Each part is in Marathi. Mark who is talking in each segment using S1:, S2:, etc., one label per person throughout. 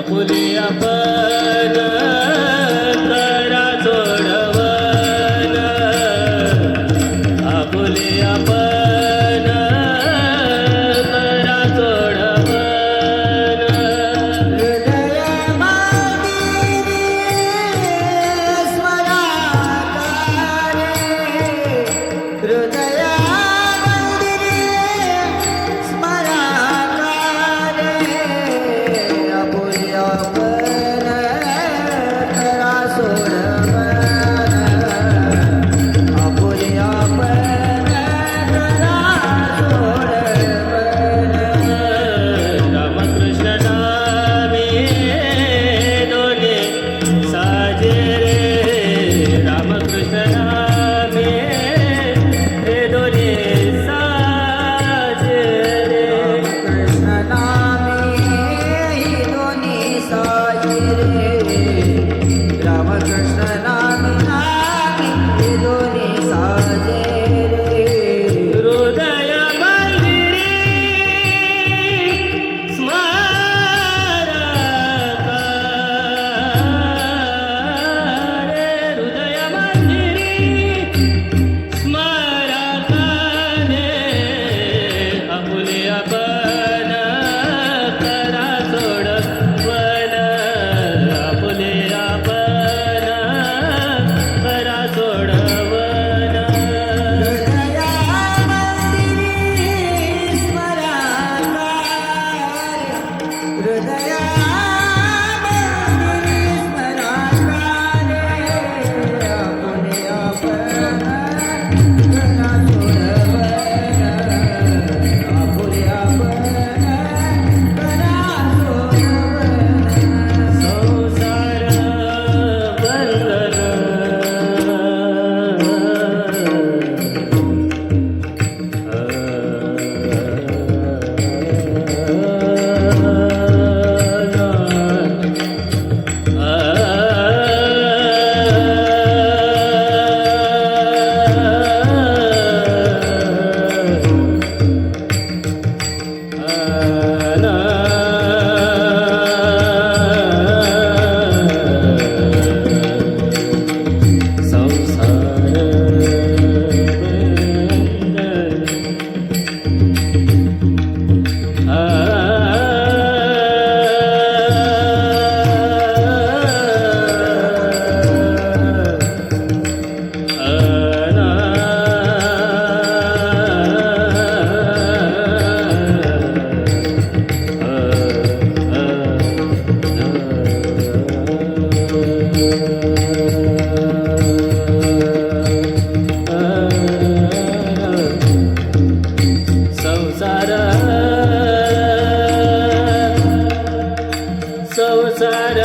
S1: आपुले आपण करा सोडवन आपुले आपण करा सोडवन
S2: हृदय मंदिरी स्मराकारे हृदय मंदिरी स्मराकारे आपुले आपण करा सोडवन आपुले आपण करा सोडवन
S1: रामकृष्ण नामे दोन्ही साजे रे रामकृष्ण नामे हे दोन्ही साजे रे
S2: कृष्ण नामे ही दोन्ही साजे रे रामकृष्ण नामे नामे ही दोन्ही साजे रे
S1: हृदय मंदिरी स्मरकारे हृदय मंदिरी स्मरकारे आपुले आपण करा सोडवन आपुले आपण करा सोडवन
S2: हृदय मंदिरी स्मराकारे हृदय मंदिरी स्मराकारे आपुले आपण करा सोडवन आपुले आपण करा सोडवन
S1: संसार संसार संसार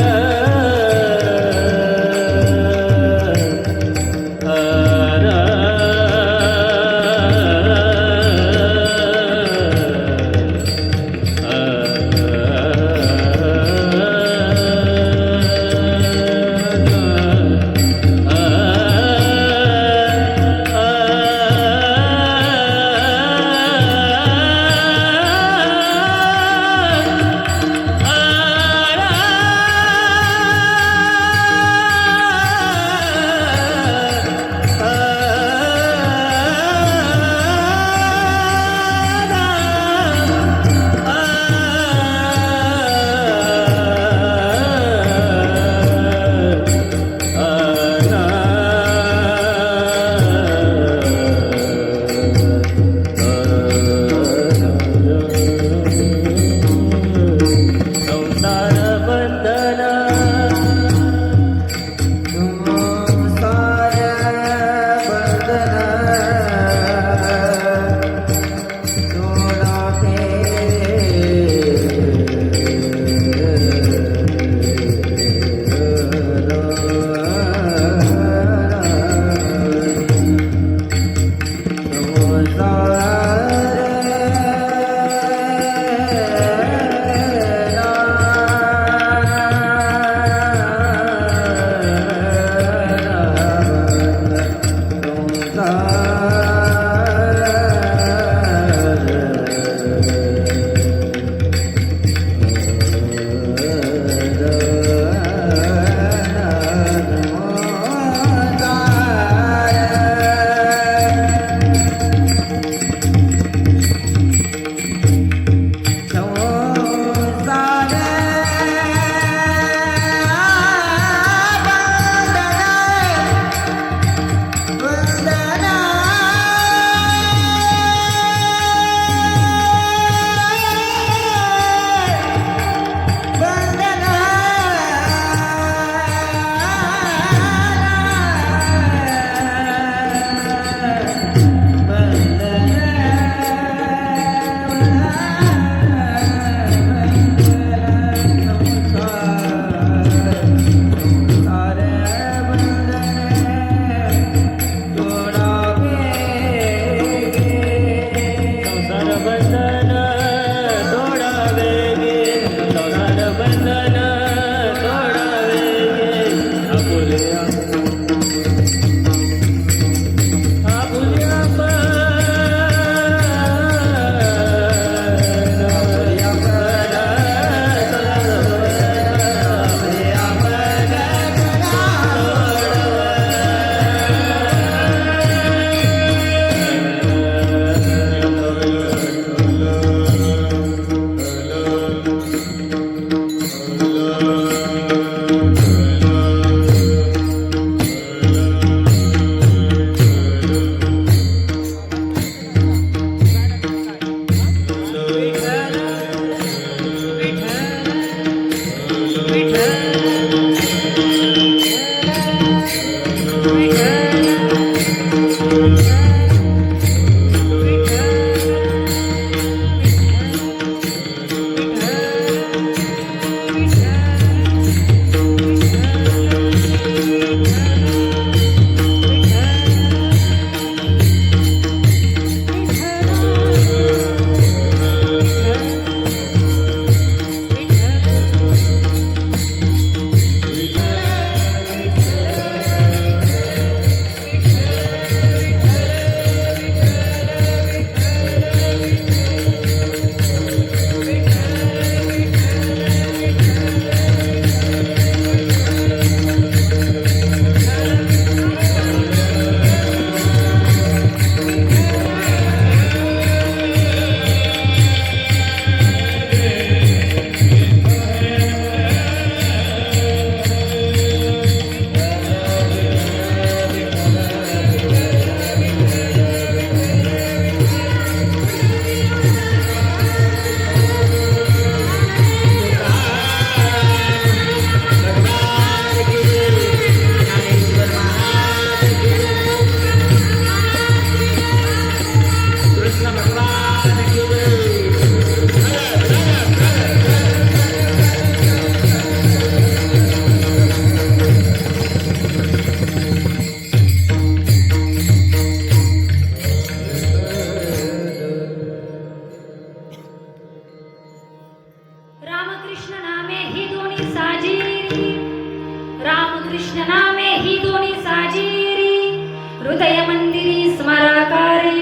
S3: हृदय मंदिरी स्मराकारे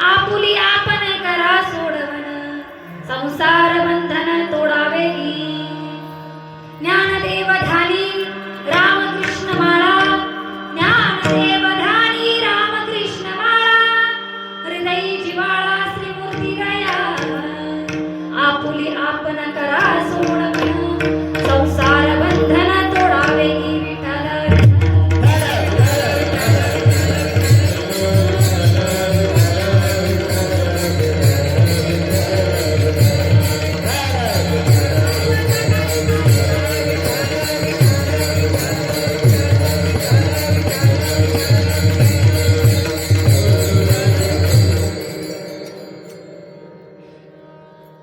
S3: आपुली आपण करा सोडवण संसार बंधन तोडावे ज्ञानदेव ध्यानी रामकृष्ण माळा ज्ञानदेव ध्यानी रामकृष्ण माळा हृदयी जिवाळा श्रीमूर्ती गया आपुली आपण करा सोडवण संसार बंधन तोडावे विठ्ठल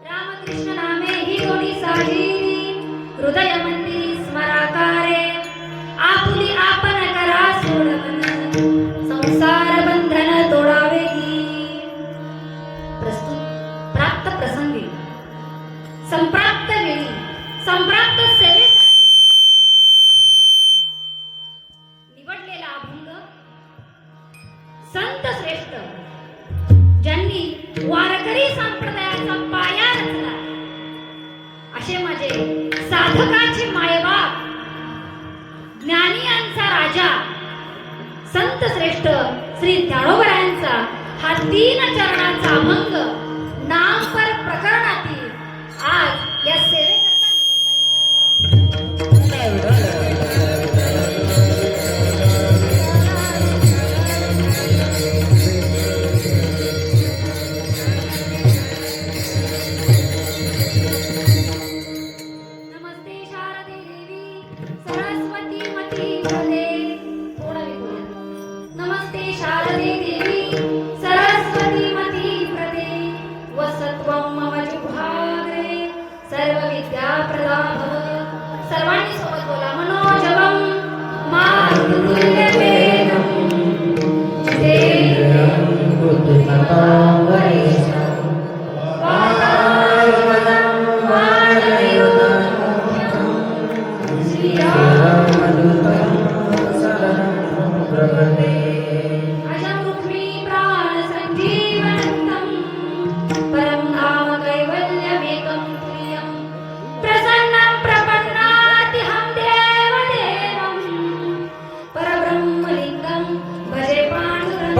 S3: रामकृष्ण नामे ही कोणी साजिरी हृदय मंदिरी स्मराकारे आपुली आपण करा सोडवण संसार बंधन तोडावे प्रस्तुत प्राप्त प्रसंगी संप्राप्त वेळी संप्राप्त सेवेसाठी निवडलेला अभंग संत श्रेष्ठ ज्यांनी वारकरी संप्रदायाचा पाया रचला असे माझे साधकाचे मायबाप ज्ञानियांचा राजा संत श्रेष्ठ श्री ज्ञानोबरायांचा हा 3 चरणाचा अभंग नामपर प्रकरणातील आज या सेवेकरता नमस्ते शारदे देवी सरस्वती मती प्रदे थोडा वेगळा नमस्ते शारदे देवी सरस्वती मती प्रदे वसत्वं मम जुभाग्रे सर्व विद्या प्रदा भव सर्वांनी सोबत बोला मनोजवं मातुल्यवेदं चितेयं बुद्धिमतां वरिष्ठं वातावरणं वानरयुतं श्रीरामदूतं शरणं प्रपद्ये अजं रुक्मी प्राण सञ्जीवनन्तं परं धाम कैवल्यमेकं तुल्यं प्रसन्नं प्रपन्नातिहं देवदेवं परब्रह्मलिङ्गं भजे पाण्डुरङ्गं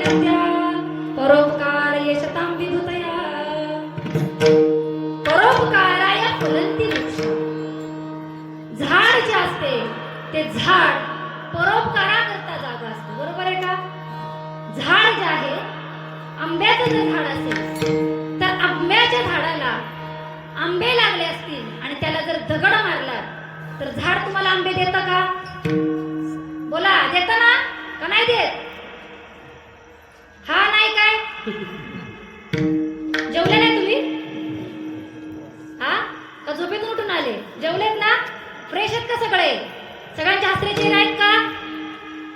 S3: विद्या परोपकार यशतां विभूतया परोपकाराय फलंती वृक्ष. झाड जे असते ते झाड परोपकाराकरता जागा असते. बरोबर आहे का? झाड जे आहे, आंब्याचं जर झाड असेल तर आंब्याच्या झाडाला आंबे लागले असतील आणि त्याला जर दगड मारला तर झाड तुम्हाला आंबे देतं का? बोला, देतं ना का नाही देत? हा नाही काय? जेवले नाही तुम्ही? हा का झोपेतून उठून आले? जेवलेत ना? फ्रेश आहेत का सगळे? सगळ्यांचे हसरे चेहरे आहेत का?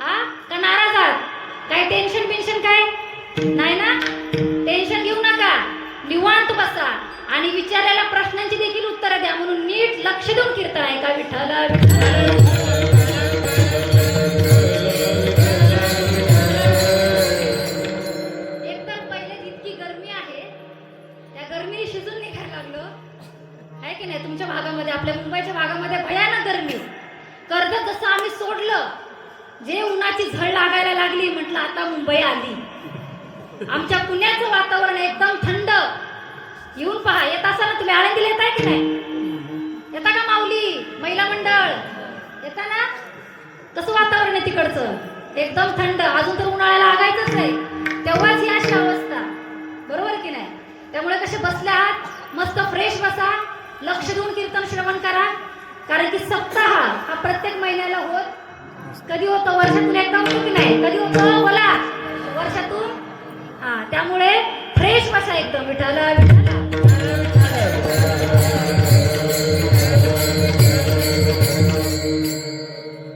S3: हा का नाराज आहात? काय टेन्शन बिन्शन काय नाही ना? टेन्शन घेऊ नका, निवांत बसा आणि विचारलेल्या प्रश्नांची देखील उत्तरं द्या. म्हणून नीट लक्ष देऊन कीर्तन ऐका. विठ्ठल विठ्ठल. एकतर पहिले जितकी गरमी आहे त्या गरमीने शिजून निघायला लागलो आहे की नाही? तुमच्या भागामध्ये, आपल्या मुंबईच्या भागामध्ये भयानक गरमी. कर्जत जसं आम्ही सोडलं, जे उन्हाची झळ लागायला लागली, म्हटलं आता मुंबई आली. आमच्या पुण्याचं वातावरण एकदम थंड. येऊन पहा. येत असा ना तुम्ही? आळंदीला येताय की नाही? येता का माऊली? महिला मंडळ येता ना? कसं वातावरण आहे तिकडचं? एकदम थंड. अजून तर उन्हाळ्याला लागायचंच नाही, तेव्हाच ही अशी अवस्था. बरोबर की नाही? त्यामुळे कसे बसले आहात? मस्त फ्रेश बसा, लक्ष देऊन कीर्तन श्रवण करा. कारण की सप्ताह हा प्रत्येक महिन्याला होत. कधी होतं? वर्षातून एकदा होतो की नाही? कधी होतं? बोला, वर्षातून. हा, त्यामुळे फ्रेश बसा एकदम. विठ्ठल विठ्ठल.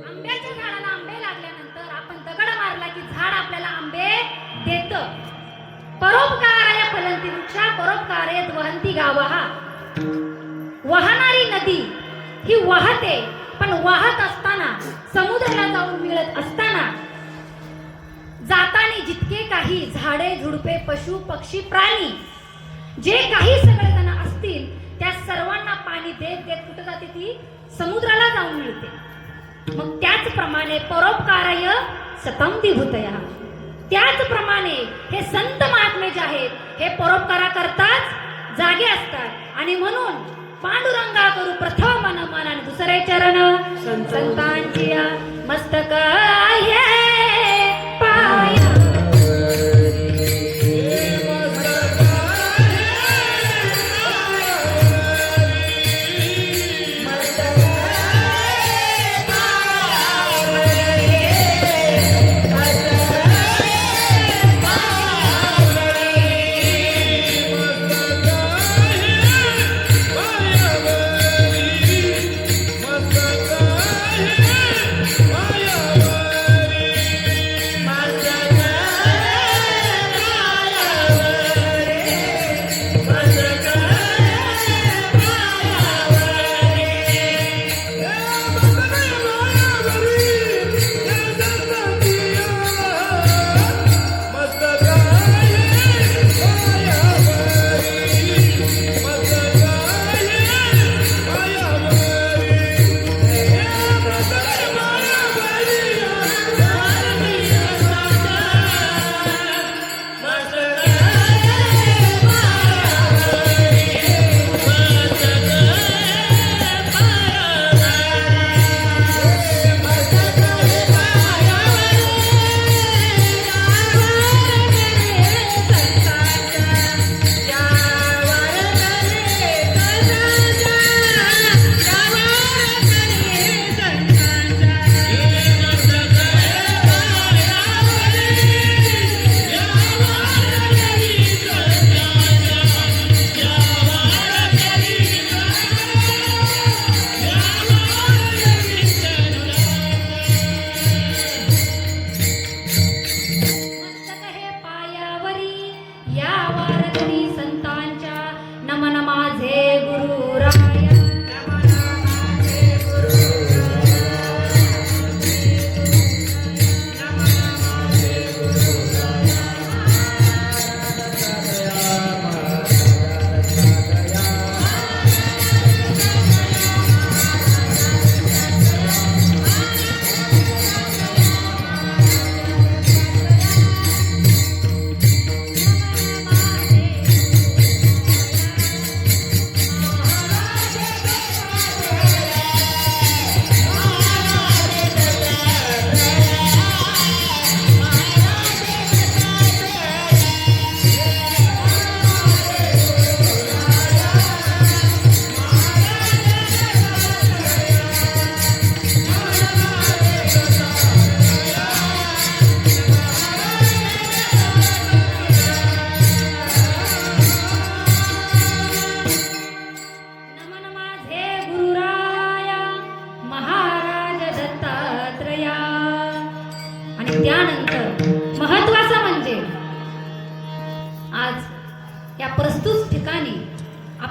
S3: आंब्याच्या झाडाला आंबे लागल्यानंतर आपण दगड मारला की झाड आपल्याला आंबे देतं. परोपकाराय फलंती वृक्षा परोपकारेत वहंती गावः. वाहणारी नदी ही वाहते, पण वाहत असताना, समुद्राला जाऊन मिळत असताना, जाताना जितके काही झाडे झुडपे पशु पक्षी प्राणी जे काही सगळेजण असतील त्या सर्वांना पाणी देत देत कुठे जाते? ती समुद्राला जाऊन मिळते. मग त्याचप्रमाणे परोपकाराय सतं विभूतयः. त्याचप्रमाणे हे संत महात्मे जे आहेत हे परोपकारा करताच जागे असतात. आणि म्हणून पांडुरंगा करू प्रथम मन मन आणि दुसरे चरण संतांची मस्तक आहे पाया.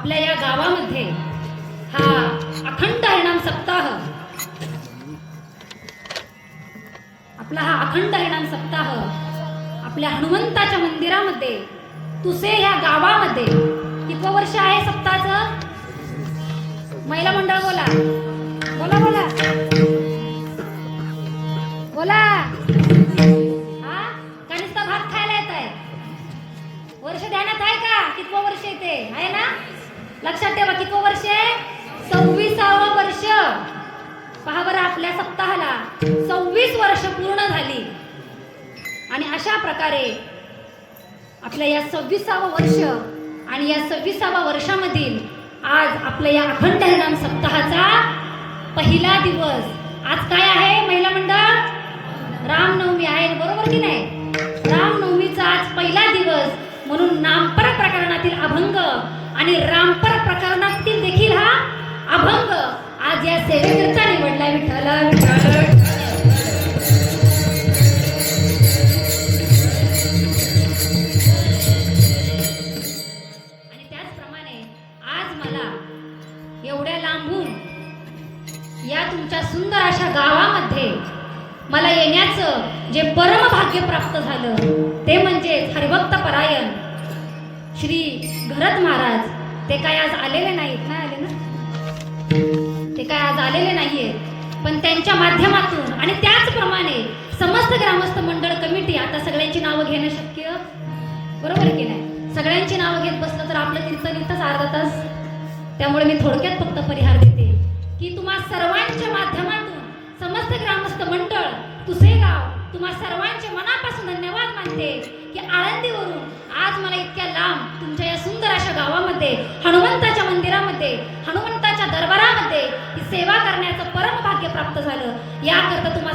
S3: आपल्या या गावामध्ये हा अखंड हरिनाम सप्ताह, आपला हा अखंड हरिनाम सप्ताह आपल्या हनुमंताच्या मंदिरामध्ये तुसे ह्या गावामध्ये कितवं वर्ष आहे सप्ताहाचं? महिला मंडळ बोला बोला बोला बोला. हा का नुसतं भात खायला येत आहे? वर्ष ध्यानात आहे का? कितवं वर्ष येते आहे ना? लक्षात ठेवा कितवं वर्ष आहे? 26वं वर्ष. पहा बरं आपल्या सप्ताहाला 26 वर्ष पूर्ण झाली आणि अशा प्रकारे आपल्या या 26वं वर्ष आणि या 26व्या वर्षामधील आज आपल्या या अखंड हरिनाम सप्ताहाचा पहिला दिवस. आज काय आहे महिला मंडळ? रामनवमी आहे, बरोबर की नाही? रामनवमीचा आज पहिला दिवस म्हणून नामपर प्रकरणातील अभंग आणि रामपर प्रकरणातील देखील हा अभंग आज या सेवेकरता निवडला. विठ्ठल विठ्ठल. आणि त्याचप्रमाणे आज मला एवढ्या लांबून या तुमच्या सुंदर अशा गावामध्ये मला येण्याचं जे परम भाग्य प्राप्त झालं ते म्हणजे हरिभक्त परायण श्री घरत महाराज. ते काय आज आलेले नाहीत ना? आले ना? ते काय आज आलेले नाहीये, पण त्यांच्या माध्यमातून आणि त्याचप्रमाणे समस्त ग्रामस्थ मंडळ कमिटी, आता सगळ्यांची नावं घेणं शक्य बरोबर की नाही? सगळ्यांची नावं घेत बसलं तर आपलं कीर्तन इथंच अर्धा तास. त्यामुळे मी थोडक्यात फक्त परिहार देते की तुम्हा सर्वांच्या माध्यमातून समस्त ग्रामस्थ मंडळ तुसेगाव तुम्हा सर्वांचे मनापासून धन्यवाद मानते की आळंदीवरून आज मला इतक्या लांब तुमच्या या सुंदर अशा गावामध्ये हनुमंताच्या मंदिरामध्ये हनुमंताच्या दरबारामध्ये ही सेवा करण्याचं परम भाग्य प्राप्त झालं. याकरता तुम्हा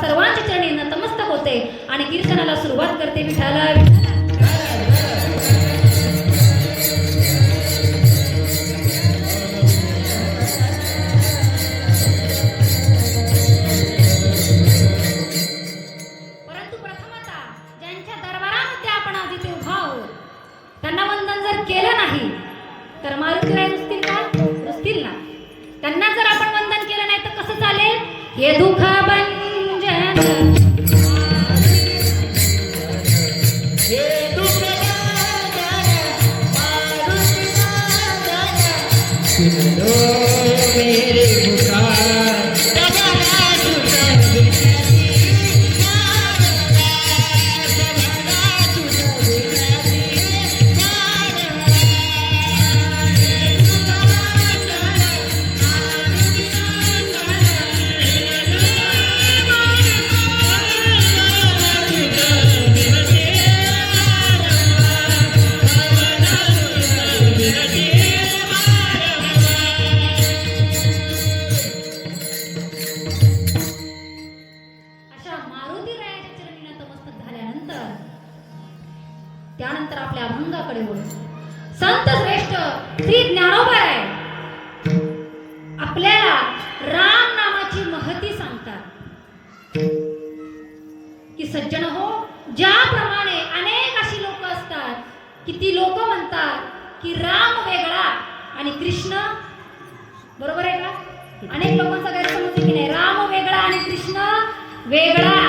S3: सर्वांच्या चरणी नतमस्तक होते आणि कीर्तनाला सुरुवात करते. विठ्ठल विठ्ठल. केलं नाही तर मारुतीराय रुसतील का? रुसतील ना. त्यांना जर आपण वंदन केलं नाही तर कसं चालेल? हे दुःख भंजन त्यानंतर आपल्या अभंगाकडे बोलू. संत श्रेष्ठ श्री ज्ञानोबाराय आपल्याला राम नामाची महती सांगतात की सज्जन हो, ज्याप्रमाणे अनेक अशी लोक असतात की ती लोक म्हणतात की राम वेगळा आणि कृष्ण बरोबर आहे का? अनेक लोकांचा गैरसमज आहे की नाही? राम वेगळा आणि कृष्ण वेगळा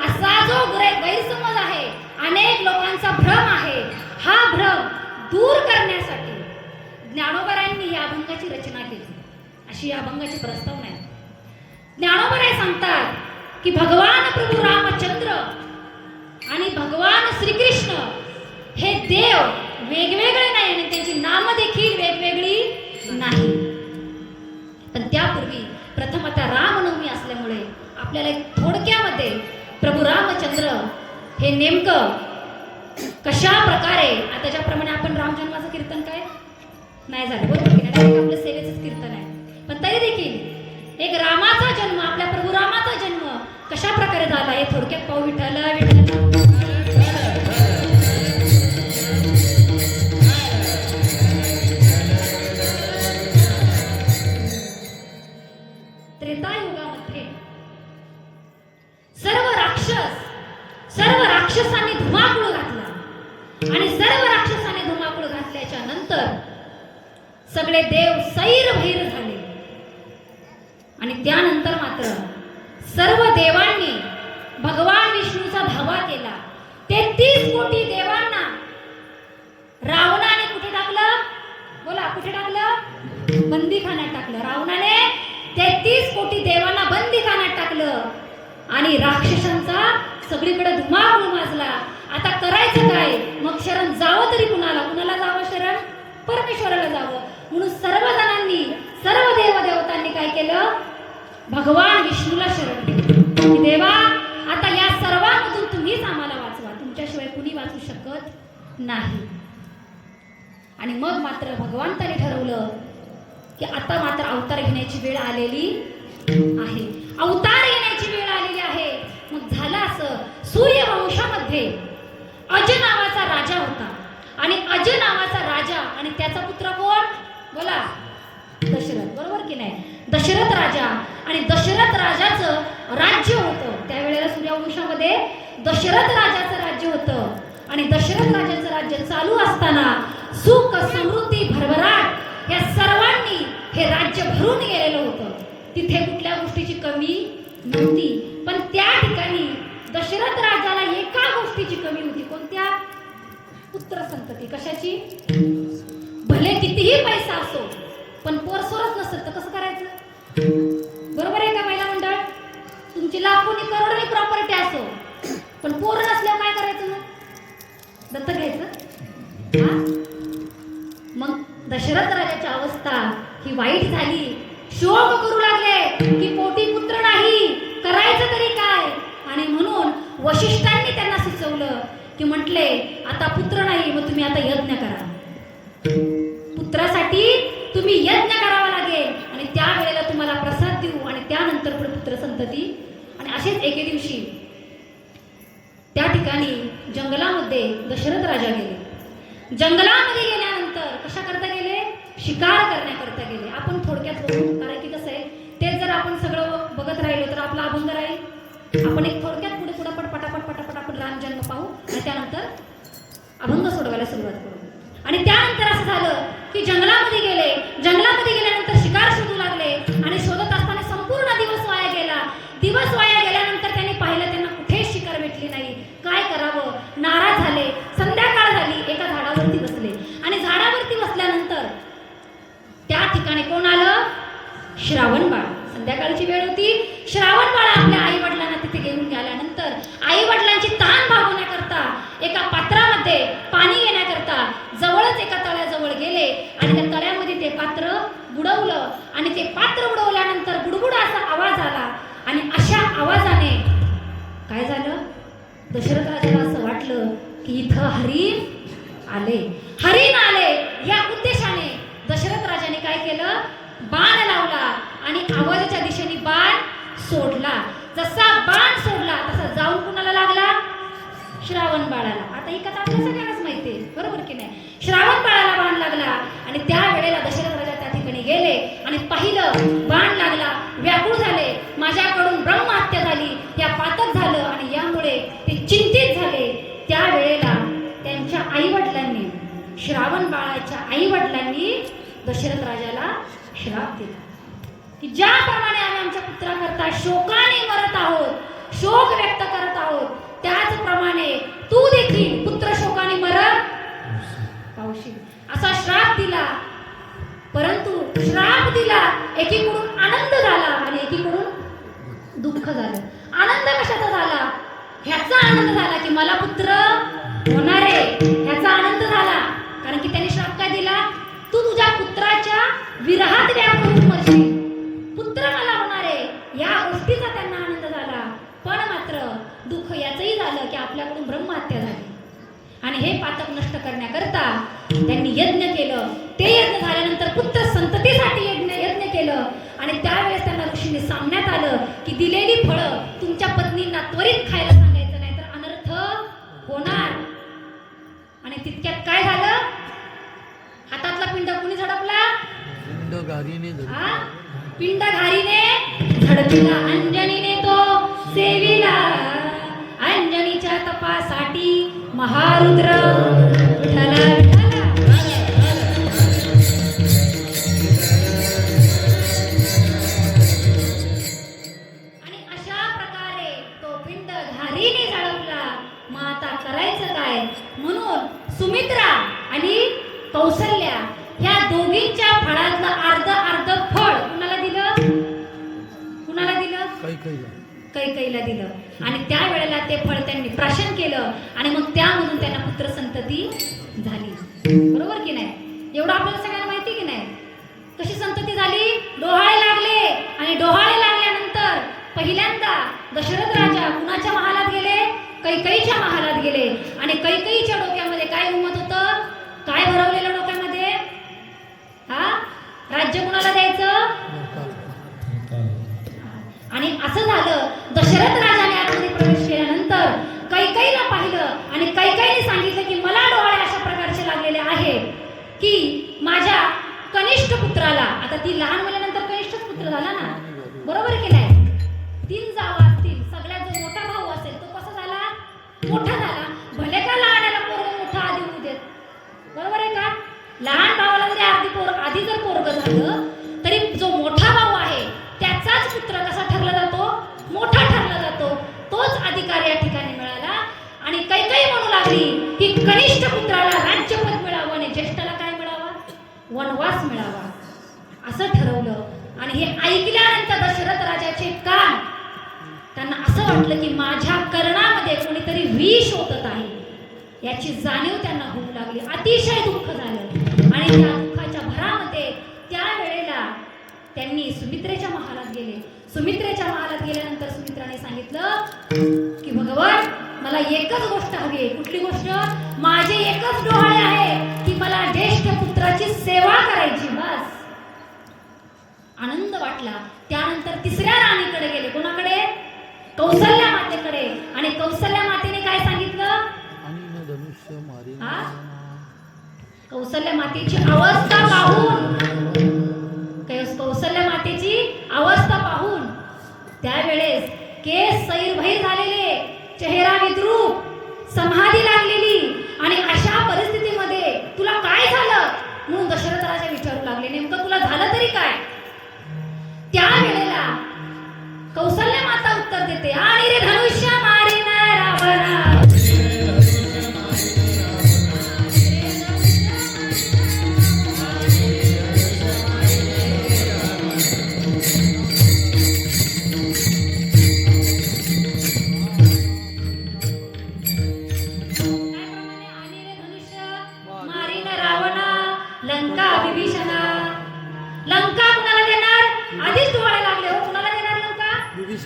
S3: असा जो गैरसमज आहे, अनेक लोकांचा भ्रम आहे, हा भ्रम दूर करण्यासाठी ज्ञानोबारायांनी या अभंगाची रचना केली. अशी या अभंगाची प्रस्तावना आहे. ज्ञानोबाराय सांगतात की भगवान प्रभू रामचंद्र आणि भगवान श्रीकृष्ण हे देव वेगवेगळे नाही आणि त्यांची नाम देखील वेगवेगळी नाही. पण त्यापूर्वी प्रथम आता रामनवमी असल्यामुळे आपल्याला थोडक्यामध्ये प्रभू रामचंद्र हे नेमकं कशा प्रकारे, आता ज्याप्रमाणे आपण रामजन्माचं कीर्तन काय नाही झालं बरोबर की नाही, आपलं सेवेचंच कीर्तन आहे, पण तरी देखील एक रामाचा जन्म, आपल्या प्रभू रामाचा जन्म कशा प्रकारे झाला हे थोडक्यात पाहू. विठ्ठल विठ्ठल. त्रेतायुगामध्ये सर्व राक्षसांनी धुमाकूळ घातला आणि सर्व राक्षसांनी धुमाकूळ घातल्याच्या नंतर सगळे देव सैरभैर झाले. आणि त्यानंतर मात्र सर्व देवांनी भगवान विष्णूचा धावा केला. 33 कोटी देवांना रावणाने कुठे टाकलं? बोला, कुठे टाकलं? बंदीखान्यात टाकलं. रावणाने 33 कोटी देवांना बंदीखान्यात टाकलं आणि राक्षसांचा सगळीकडे धुमाकूळ माजला. आता करायचं काय? मग शरण जावं तरी कुणाला? कुणाला जावं शरण? परमेश्वराला जावं. म्हणून सर्व जणांनी, सर्व देवदेवतांनी काय केलं? भगवान विष्णूला शरण गेले की देवा आता या सर्वांमधून तुम्हीच आम्हाला वाचवा, तुमच्याशिवाय कुणी वाचू शकत नाही. आणि मग मात्र भगवंताने ठरवलं की आता मात्र अवतार घेण्याची वेळ आलेली आहे. अवतार येण्याची वेळ आलेली आहे. मग झालं असं, सूर्यवंशामध्ये अज नावाचा राजा होता आणि अज नावाचा राजा आणि त्याचा पुत्र कोण? बोला, दशरथ. बरोबर की नाही? दशरथ राजा. आणि दशरथ राजाचं राज्य होतं त्यावेळेला. सूर्यवंशामध्ये दशरथ राजाचं राज्य होतं आणि दशरथ राजाचं राज्य चालू असताना सुख समृद्धी भरभराट या सर्वांनी हे राज्य भरून गेलेलं होतं. तिथे कुठल्या गोष्टीची कमी नव्हती. पण त्या ठिकाणी दशरथ राजाला एका गोष्टीची कमी होती. कोणत्या? पुत्र संतती. कशाची? भले कितीही पैसा असो पण पोरसोरच नसेल तर कसं करायचं? बरोबर आहे का महिला मंडळ? तुमची लाखोनी करोडोनी प्रॉपर्टी असो पण पोर नसल्यावर काय करायचं? मग दत्तक घ्यायचं? मग दशरथ राजाची अवस्था ही वाईट झाली. शोक करू लागले की पोटी पुत्र नाही, करायचं तरी काय? आणि म्हणून वशिष्ठांनी त्यांना सुचवलं की म्हटले आता पुत्र नाही, मग तुम्ही आता यज्ञ करा. पुत्रासाठी तुम्ही यज्ञ करावा लागेल आणि त्यावेळेला तुम्हाला प्रसाद देऊ आणि त्यानंतर पुत्र संतती. आणि असेच एके दिवशी त्या ठिकाणी जंगलामध्ये दशरथ राजा गेले. जंगलामध्ये गेल्यानंतर कशा करता गेले? शिकार करण्याकरता गेले. आपण थोडक्यात बघू, कारण की कसं आहे ते जर आपण सगळं बघत राहिलो तर आपला अभंग राहील. आपण एक थोडक्यात पुढे पुढे पटापट आपण रामजन्म पाहू आणि त्यानंतर अभंग सोडवायला सुरुवात करू. आणि त्यानंतर असं झालं की जंगलामध्ये गेले. जंगलामध्ये गेल्यानंतर शिकार शोधू लागले आणि शोधत असताना संपूर्ण दिवस वाया गेला. दिवस वाया गेल्यानंतर त्यांनी पाहिलं त्यांना कुठेच शिकार भेटली नाही. काय करावं? नाराज झाले. संध्याकाळ झाली. एका झाडावरती बसले आणि झाडावरती बसल्यानंतर त्या ठिकाणी कोण आलं? श्रावण बाळ. संध्याकाळची वेळ होती. श्रावण बाळ आपल्या आई वडिलांना तिथे घेऊन गेल्यानंतर आई वडिलांची ताण भागवण्याकरता एका पात्रामध्ये पाणी घेण्याकरता जवळच एका तळ्याजवळ गेले आणि त्या तळ्यामध्ये ते पात्र बुडवलं आणि ते पात्र बुडवल्यानंतर बुडबुड असा आवाज आला आणि अशा आवाजाने काय झालं? दशरथ राजाला असं वाटलं की इथं हरिण आले. हरिण आले या उद्देशाने दशरथ राजाने काय केलं? बाण लावला आणि आवाजाच्या दिशेने बाण सोडला. जसा बाण सोडला तसा जाऊन कुणाला लागला? श्रावण बाळाला. आता ही कथा आपल्या सगळ्यांनाच माहिती आहे, बरोबर की नाही? श्रावण बाळाला बाण लागला आणि त्या वेळेला दशरथ राजा त्या ठिकाणी गेले आणि पाहिलं बाण लागला. व्याकुळ झाले, माझ्याकडून ब्रह्महत्या झाली, या पातक झालं आणि यामुळे ते चिंतित झाले. त्या वेळेला त्यांच्या आई वडिलांनी, श्रावण बाळाच्या आई वडिलांनी दशरथ राजाला श्राप दिला की ज्याप्रमाणे आम्ही आमच्या पुत्राकरता शोकाने मरत आहोत, शोक व्यक्त करत आहोत, त्याचप्रमाणे तू देखील पुत्र शोकाने मरत पावशील, असा श्राप दिला. परंतु श्राप दिला, एकीकडून आनंद झाला आणि एकीकडून दुःख झालं. आनंद कशाचा झाला? ह्याचा आनंद झाला की मला पुत्र होणार आहे, ह्याचा आनंद झाला. कारण की त्याने श्राप काय दिला? तू तुझ्या पुत्राच्या विरहात व्याकुळ मरशील, पुत्र मला होणार आहे, या गोष्टीचा त्यांना आनंद झाला. पण मात्र दुःख याचंही झालं की आपल्याकडून ब्रह्महत्या झाली आणि हे पातक नष्ट करण्याकरता त्यांनी यज्ञ केलं. ते यज्ञ झाल्यानंतर पुत्र संततीसाठी यज्ञ केलं आणि त्यावेळेस त्यांना ऋषीने सांगण्यात आलं की दिलेली फळं तुमच्या पत्नींना त्वरित खायला सांगायचं, नाहीतर अनर्थ होणार. आणि तितक्यात काय झालं? हातातला पिंड कुणी झडपला? पिंड घारीने झडपिला. अंजनीने तो सेविला, अंजनीच्या तपासाठी महारुद्र विठला विठला. मग आता करायचं काय? म्हणून सुमित्रा आणि कौसल्या ह्या दोघींच्या फळातलं अर्ध अर्ध फळ कुणाला दिलं? कुणाला दिलं? कैकेयीला दिलं. आणि त्या वेळेला ते फळ त्यांनी प्राशन केलं आणि मग त्यामधून त्यांना पुत्र संतती झाली. बरोबर की नाही? एवढं आपल्याला सगळ्यांना माहिती की नाही? कशी संतती झाली? डोहाळे लागले आणि डोहाळे लागल्यानंतर पहिल्यांदा दशरथ राजा कुणाच्या महालात गेले? कैकेयीच्या महालात गेले. आणि कैकेयीच्या डोक्यामध्ये काय उमत होतं? काय भरवलेलं डोक्यामध्ये? हा, राज्य कुणाला द्यायचं? आणि असं झालं. दशरथ राजाने आतमध्ये प्रवेश केल्यानंतर कैकेयीला पाहिलं आणि कैकेयीने सांगितलं की मला डोहाळे अशा प्रकारचे लागलेले आहे की माझ्या कनिष्ठ पुत्राला, आता ती लहान मुलानंतर कनिष्ठच पुत्र झाला ना, बरोबर की नाही? 3 जावा असतील, सगळ्यात जो मोठा भाऊ असेल तो कसा झाला? मोठा झाला. भले का लहानाला पोरग मोठा आधी होऊ देत, बरोबर आहे का? लहान भावाला जरी आधी जर पोरग झालं तरी जो मोठा भाऊ आहे त्याचाच पुत्र कसा ठरला जातो? मोठा ठरला जातो. तोच अधिकार या ठिकाणी मिळाला. आणि कैकेयी म्हणू लागली की कनिष्ठ पुत्राला राज्यपद मिळावं आणि ज्येष्ठाला काय मिळावा? वनवास मिळावा, असं ठरवलं. आणि हे ऐकल्यानंतर दशरथ राजाचे कान, त्यांना असं वाटलं की माझ्या कर्णामध्ये कोणीतरी विष ओतत आहे, याची जाणीव त्यांना होऊ लागली. अतिशय दुःख झालं. आणि त्या दुःखाच्या भरामध्ये त्या वेळेला त्यांनी सुमित्रेच्या महालात गेले. सुमित्रेच्या महालात गेल्यानंतर सुमित्राने सांगितलं की भगवान, मला एकच गोष्ट हवी आहे. कुठली गोष्ट? माझे एकच डोहाळे आहे की मला ज्येष्ठ पुत्राची सेवा करायची, बस. आनंद वाटला. त्यानंतर तिसऱ्या राणीकडे गेले. कोणाकडे? कौसल्या मातेकडे. आणि कौसल्या मातेने काय सांगितलं? कौसल्या मातेची अवस्था पाहून, कौसल्या मातेची अवस्था पाहून त्यावेळेस केस सैरभैर झालेले, चेहरा विद्रूप, समाधी लागलेली. आणि अशा परिस्थितीमध्ये तुला काय झालं म्हणून दशरथ राजा विचारू लागले. नेमकं तुला झालं तरी काय? त्यावेळेला कौसल्या माता उत्तर देते, आणि रे धनुष्य मारीन रावणा. लंका विभीषणा. लंका कुणाला देणार? आधीच डोळे लागले हो. कुणाला देणार लंका?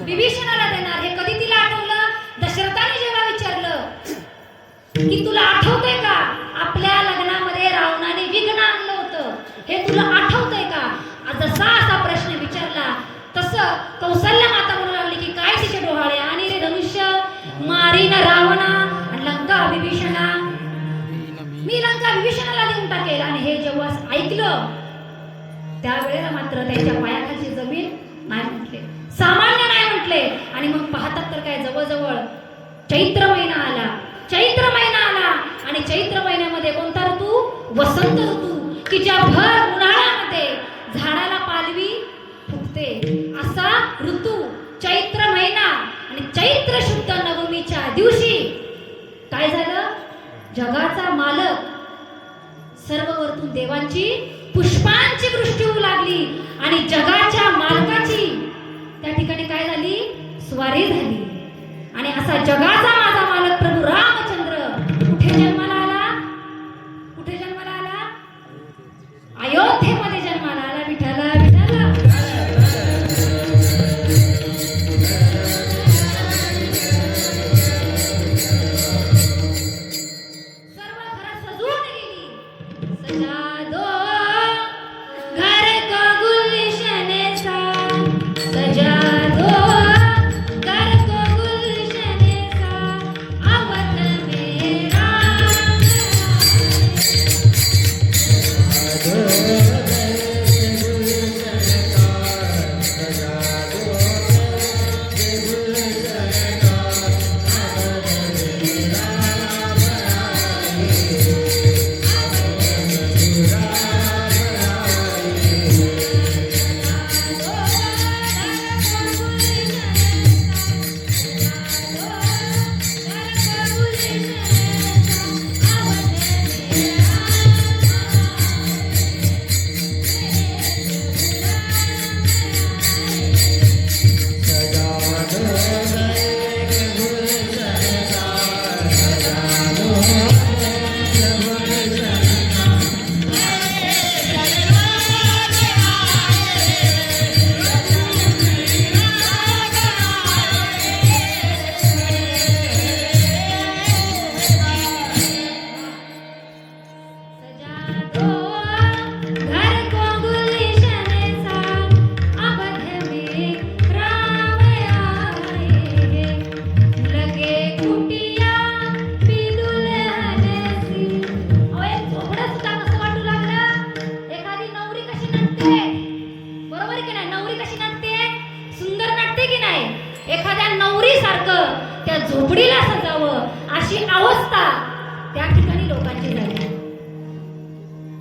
S3: विभीषणाला देणार. हे कधी तिला आठवलं? दशरथाने जेव्हा विचारलं की तुला आठवतंय का आपल्या लग्नामध्ये रावणाने विघ्न आणलं होतं, हे तुला आठवतंय का? जसा असा प्रश्न विचारला तसं कौसल्या माता म्हणू लागली की काय तिचे डोहाळे? आणि रे धनुष्य मारीन रावणा आणि लंका विभीषणा, मी लंका विभीषणाला देऊन टाकेल. आणि हे जेव्हा ऐकलं त्यावेळेला मात्र त्यांच्या पायाखालची जमीन नाही म्हटले, सामान्य नाही म्हटले. आणि मग पाहतात तर काय, जवळजवळ चैत्र महिना आला. चैत्र महिना आला आणि चैत्र महिन्यामध्ये कोणता ऋतू? वसंत ऋतू, की ज्या भर उन्हाळ्यामध्ये झाडाला पालवी फुटते असा ऋतू चैत्र महिना. आणि चैत्र शुद्ध नवमीच्या दिवशी काय झालं? जगाचा मालक, सर्व वरतून देवांची पुष्पांची वृष्टी होऊ लागली. आणि जगाच्या मालकाची त्या ठिकाणी काय झाली? स्वारी झाली. आणि असा जगाचा माझा मालक प्रभू रामचंद्र कुठे जन्माला आला? कुठे जन्माला आला? अयोध्येमध्ये जन्माला आला. विठ्ठला विठ्ठला. अवस्था त्या ठिकाणी लोकांची झाली.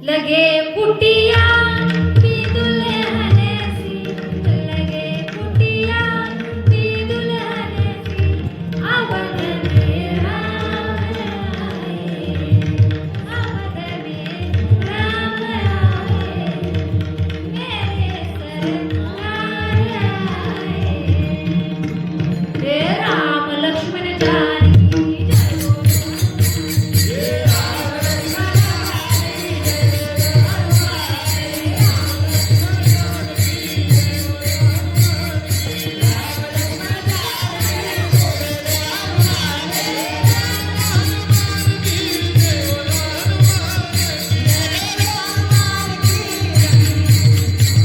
S3: लगे कुटिया मी दुल्हनेसी, लगे कुटिया मी दुल्हनेसी, आवद में राम आए, आवद में राम आए, मेरे सरकार आए. हे राम लक्ष्मण जानकी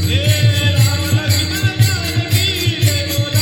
S3: जय बोलो.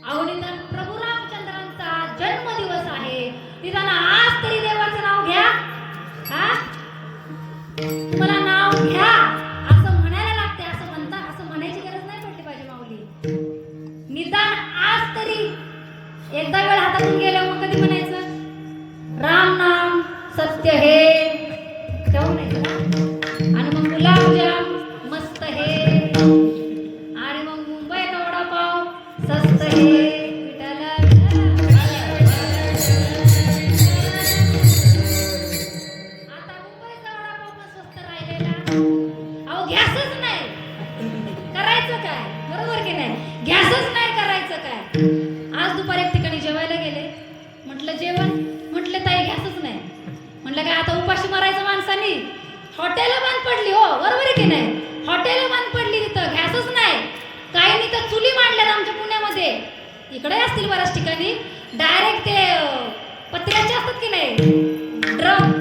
S3: अहो निदान प्रभू रामचंद्रांचा जन्मदिवस आहे, निदान आज तरी देवाचं नाव घ्या. हा तुम्हाला नाव घ्या असं म्हणायला लागते, असं म्हणायची गरज नाही पडली पाहिजे माऊली. निदान आज तरी एकदा वेळ हातातून गेल्यावर मग कधी म्हणायचं राम नाम सत्य हे, तेव्हा म्हणायचं ना. आणि मग गुलाबजाम मस्त हे, आणि मग मुंबईचा वडापाव स्वस्त हे. विठाला आता मुंबईचा वडापाव पण स्वस्त राहिलेला. अहो गॅसच नाही, करायचं काय? बरोबर की नाही? गॅसच नाही, करायचं काय? आज दुपारी एक ठिकाणी जेवायला गेले, म्हटलं जेवण, म्हटलं ताई गॅसच नाही. म्हटलं काय आता उपाशी मारायचं माणसानी? हॉटेल बंद पडली हो, बरोबर आहे की नाही? हॉटेल बंद पडली, तिथं गॅसच नाही. काही तर चुली मांडल्यात आमच्या पुण्यामध्ये, इकडे असतील बऱ्याच ठिकाणी. डायरेक्ट ते पत्र्याचे असतात की नाही ड्रम,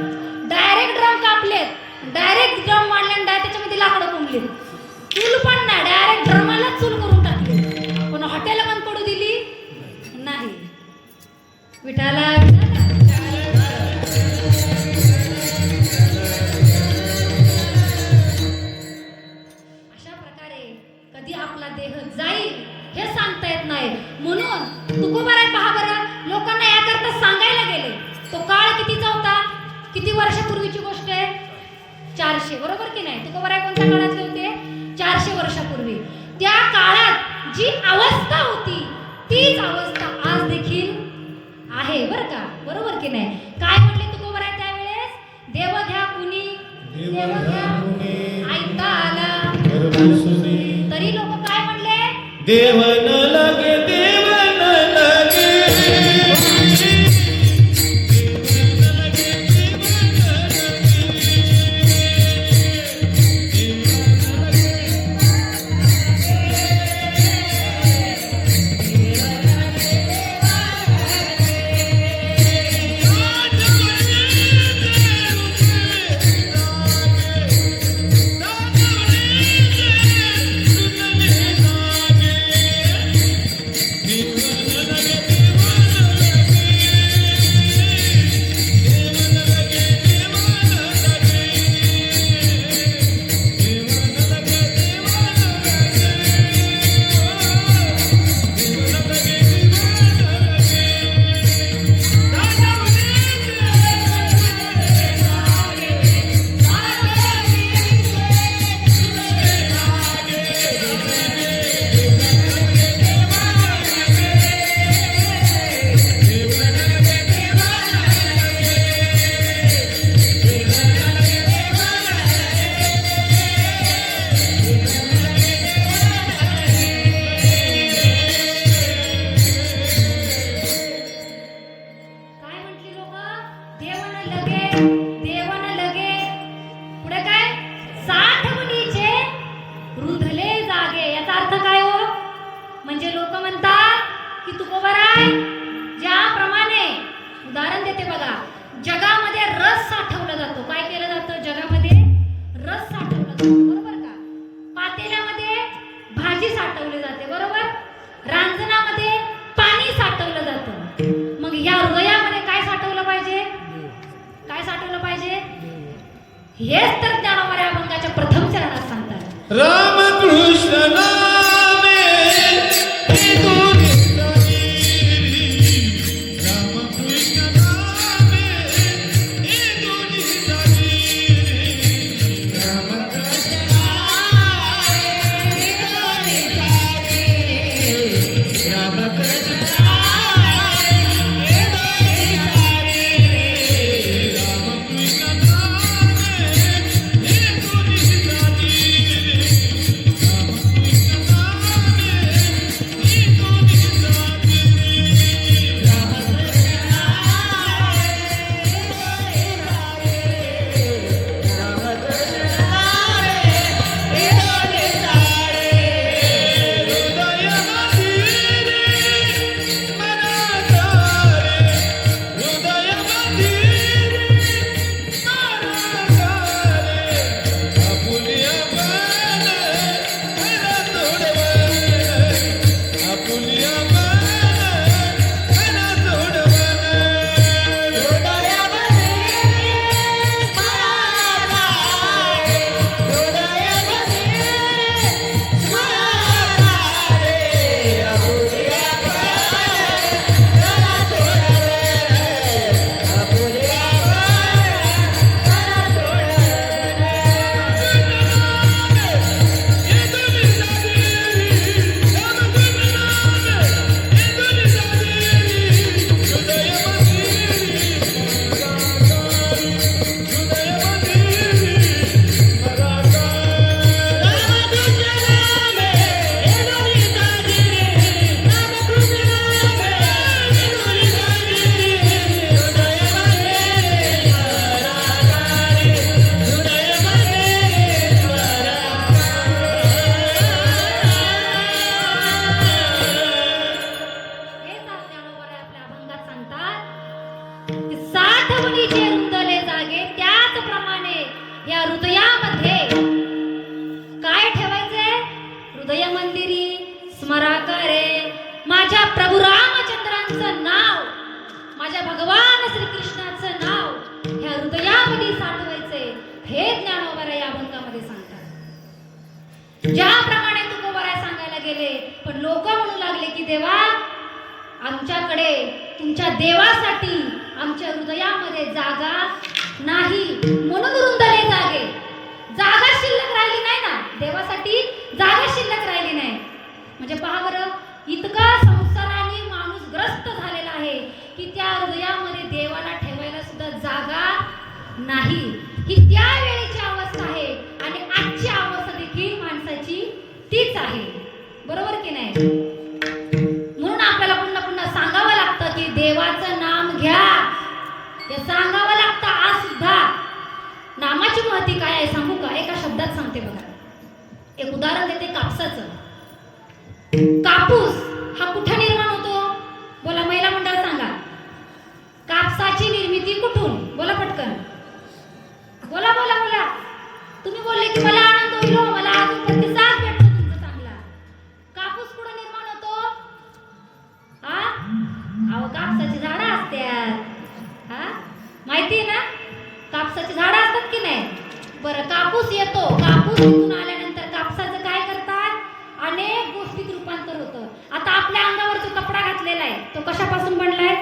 S3: डायरेक्ट ड्रम कापलेत, डायरेक्ट ड्रम मांडले आणि त्याच्यामध्ये लाकडं कोंबलीत. चूल पण नाही, डायरेक्ट ड्रमालाच चूल करून टाकली. पण हॉटेल बंद पडू दिली नाही. विठाला अशा प्रकारे कधी आपला देह जाईल हे सांगता येत नाही. म्हणून तुकोबाराय पहा बरं, लोकांना याकरता सांगायला गेले. तो काळ कितीचा होता? किती वर्षापूर्वीची गोष्ट आहे? 400, बरोबर की नाही? तुकोबाराय कोणत्या काळातले होते? 400 वर्षापूर्वी. त्या काळात जी अवस्था होती तीच अवस्था आज देखील आहे, बरं का? बरोबर की नाही? काय म्हणले तुकोबाराय त्यावेळेस? देव घ्या कुणी, देव घ्या ऐकता आला. तरी लोक काय म्हणले?
S1: देव न लगे, देव न लगे.
S3: म्हणजे लोक म्हणतात की तुकोबाराय ज्याप्रमाणे उदाहरण देते बघा, जगामध्ये रस साठवला जातो. काय केलं जातं जगामध्ये? रस साठवला जातो, बरोबर का? पातेल्यामध्ये भाजी साठवली जाते, बरोबर? रांजणामध्ये पाणी साठवलं जातं. मग या हृदयामध्ये काय साठवलं पाहिजे? काय साठवलं पाहिजे? हेच तर ज्ञानोबा या अभंगाच्या प्रथम चरणात सांगतात.
S1: रामकृष्ण नामे हे दोन्ही सारी. रामकृष्ण नामे हे दोन्ही सारी. रामकृष्ण नामे हे दोन्ही सारी. रामकृष्ण नामे हे दोन्ही सारी. रामकृष्ण साठवणीचे रुंदले जागे, त्याचप्रमाणे या हृदयामध्ये काय ठेवायचंय? हृदय मंदिरी स्मराकारे माझ्या प्रभू रामचंद्रांचं नाव, माझ्या भगवान श्रीकृष्णाचं नाव ह्या हृदयामध्ये साठवायचे. हे ज्ञानोबा या अभंगामध्ये सांगतात. ज्याप्रमाणे तुकोबाराय सांगायला गेले, पण लोक म्हणू लागले की देवा आमच्याकडे तुमच्या देवासाठी आमच्या हृदयामध्ये जागा नाही, म्हणून रुंदले जागे. जागा शिल्लक राहिली नाही ना, देवासाठी जागा शिल्लक राहिली नाही. म्हणजे पहा बरं, इतका संसाराने माणूस ग्रस्त झालेला आहे की त्या हृदयामध्ये देवाला ठेवायला सुद्धा जागा नाही. ही त्यावेळेची अवस्था आहे आणि आजची अवस्था देखील माणसाची तीच आहे, बरोबर की नाही? म्हणून आपल्याला पुन्हा पुन्हा सांगावं लागतं की देवाचं नाम घ्या. हे सांगावं लागतं आज सुद्धा. नामाची महती काय आहे सांगू का? एका शब्दात सांगते बघा. एक उदाहरण देते कापसाचं. कापूस हा कुठे निर्माण होतो? बोला महिला मंडळ सांगा. कापसाची निर्मिती कुठून? बोला पटकन, बोला बोला बोला. तुम्ही बोलले की मला आनंद होईल, मला अजून प्रतिसाद भेटतो तुमचा चांगला. कापूस कुठे निर्माण होतो? हा अहो कापसाची झाडं असतात, हा माहिती आहे ना? कापसाची झाडं असतात की नाही? बरं, कापूस येतो, कापूस इथून आल्यानंतर कापसाचं काय करतात? अनेक गोष्टीत रूपांतर होतं. आता आपल्या अंगावर जो कपडा घातलेला आहे तो कशापासून बनलाय?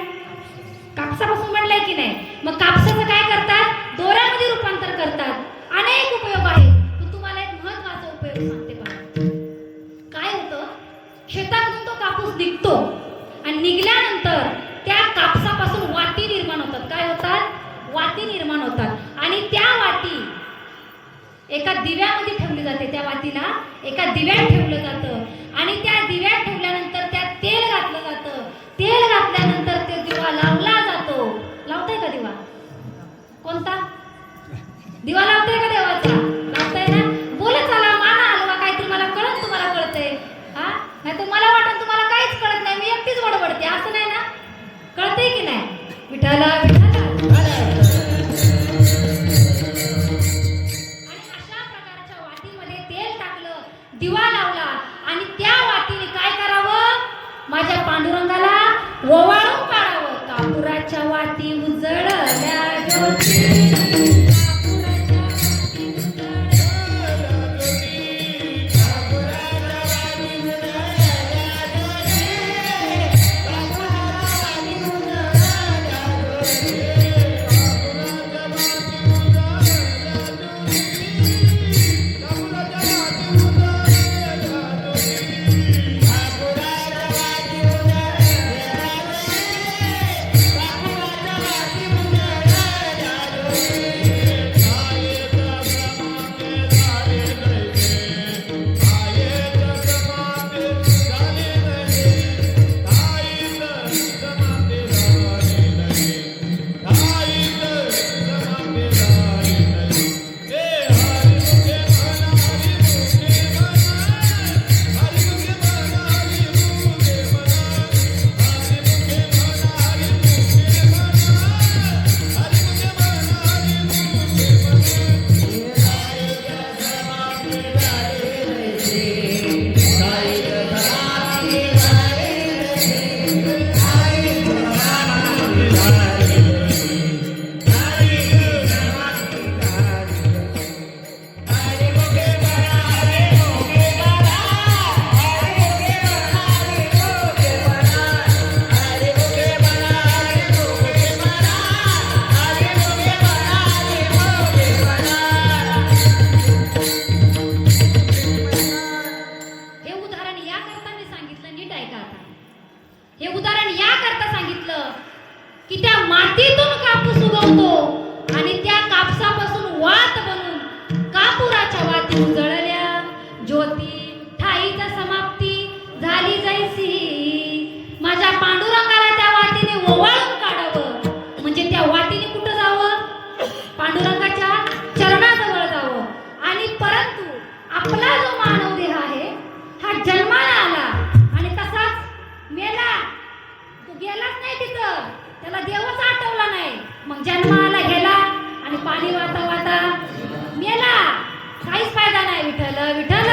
S1: कापसापासून बनलाय की नाही? मग कापसाचं काय करतात? दोऱ्यामध्ये रूपांतर करतात. अनेक उपयोग आहेत. पण तुम्हाला एक महत्त्वाचा उपयोग सांगते पहा. काय होतं? शेतातून तो कापूस निघतो आणि निघल्यानंतर त्या कापसापासून वाती निर्माण होतात. काय होतात? वाती निर्माण होतात. आणि त्या वाती एका दिव्यामध्ये ठेवली जाते. त्या वातीला एका दिव्यात ठेवलं जातं आणि त्या दिव्यात ठेवल्यानंतर त्यात तेल घातलं जातं. तेल घातल्यानंतर ते दिवा लावला जातो. लावताय का दिवा? कोणता दिवा लावताय का? देवाचा लावताय ना? बोलत चला, माना हलवा. काहीतरी मला कळत, तुम्हाला कळतंय. हा नाही तर मला वाटत
S3: दिवा लावला आणि त्या वातीने काय करावं? माझ्या पांडुरंगाला ओवाळून काढावं. कापुराच्या वाती उजळल्या ज्योती, हे उदाहरण याकरता सांगितलं की त्या मातीतून कापूस उगवतो आणि त्या कापसापासून वात बनून कापुराच्या वाती उजळल्या ज्योती ठाईचा समाप्ती झाली जैसी. माझ्या पांडुरंगाला त्या वातीने ओवाळून काढावं म्हणजे त्या वातीने कुठं जावं? पांडुरंगाच्या चरणाजवळ जावं. आणि परंतु आपला जो मानव देह आहे हा जन्माला आला आणि तसाच मेला. तो गेलाच नाही तिथं, त्याला देवच आठवला नाही. मग जन्माला गेला आणि पाणी वाता वाता मेला. काहीच फायदा नाही. विठ्ठल विठ्ठल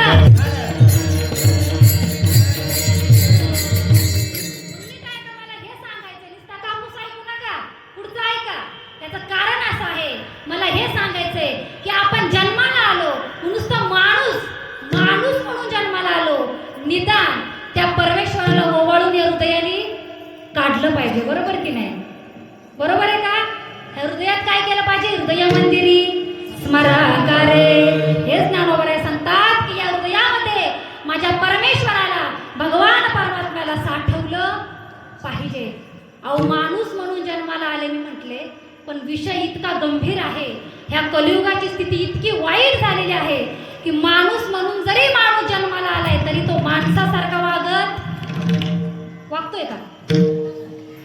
S3: मला हे सांगायचं, नुसता कापूस ऐकू नका, पुढचं ऐका. त्याचं कारण असं आहे, मला हे सांगायचंय की आपण जन्माला आलो नुसतं माणूस म्हणून जन्माला आलो. निदान त्या परमेश्वराला ओवाळून या हृदयाने काढलं पाहिजे. बरोबर की नाही? बरोबर आहे का? हृदयात काय केलं पाहिजे? हृदय मंदिरी स्मराकारे. हेच ज्ञानोबराय सांगतात की या हृदयामध्ये माझ्या परमेश्वराला भगवान परमात्म्याला साठवलं पाहिजे. अहो माणूस म्हणून जन्माला आले मी म्हटले, पण विषय इतका गंभीर आहे. ह्या कलियुगाची स्थिती इतकी वाईट झालेली आहे की माणूस म्हणून जरी माणूस जन्माला आलाय तरी तो माणसासारखा वागतोय का?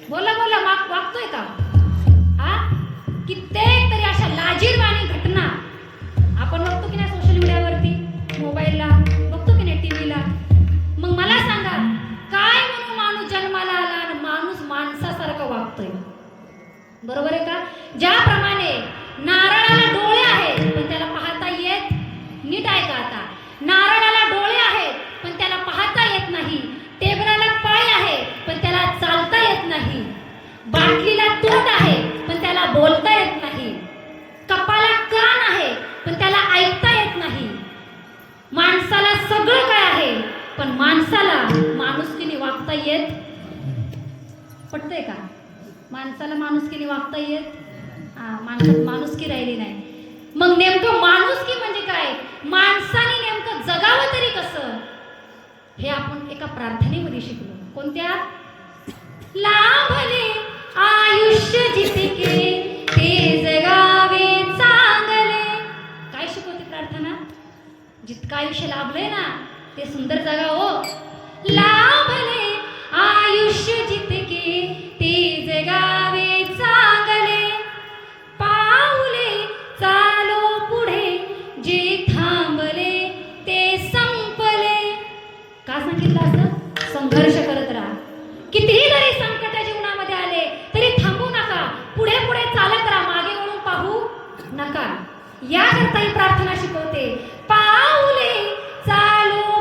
S3: बोला बोला, वागतोय का? हा, कित्येक तरी अशा लाजीरवाणी घटना आपण बघतो की नाही सोशल मीडियावरती, मोबाईलला बघतो की नाही, टीव्हीला. मग मला सांगा, काय म्हणून माणूस जन्माला आला आणि माणूस माणसासारखा वागतोय? बरोबर आहे का? ज्याप्रमाणे नारळाला डोळे आहेत पण त्याला पाहता येत, नीट ऐका आता, नारळाला डोळे आहेत पण त्याला पाहता येत नाही. टेबलाला पाय आहे पण त्याला चालता येत नाही. बाटलीला तोंड आहे पण त्याला बोलता येत नाही. कपाला कान आहे पण त्याला ऐकता येत नाही. माणसाला सगळं काय आहे पण माणसाला माणुसकीने वागता येत. पटतंय का? माणसाला माणुसकीने वागता येत, माणसात माणुसकी राहिली नाही. मग नेमकं माणुसकी म्हणजे काय? माणसाने नेमकं जगावं तरी कसं, हे आपण एका प्रार्थनेमध्ये शिकलो. कोणत्या? लाभले आयुष्य जितके ते जगावे चांगले. काय शिकवते प्रार्थना? जितकं आयुष्य लाभलंय ना ते सुंदर जगा हो. लाभले आयुष्य जितके ते जगावे चांगले, पाऊले चालो पुढे जे थांबले ते संपले. का सांगितलं असं? संघर्ष करत राहा. कितीही जरी संकट जीवनामध्ये आले तरी थांबू नका. पुढे पुढे चालत राहा, मागे वळून पाहू नका. याकरता ही प्रार्थना शिकवते. पाऊले चालो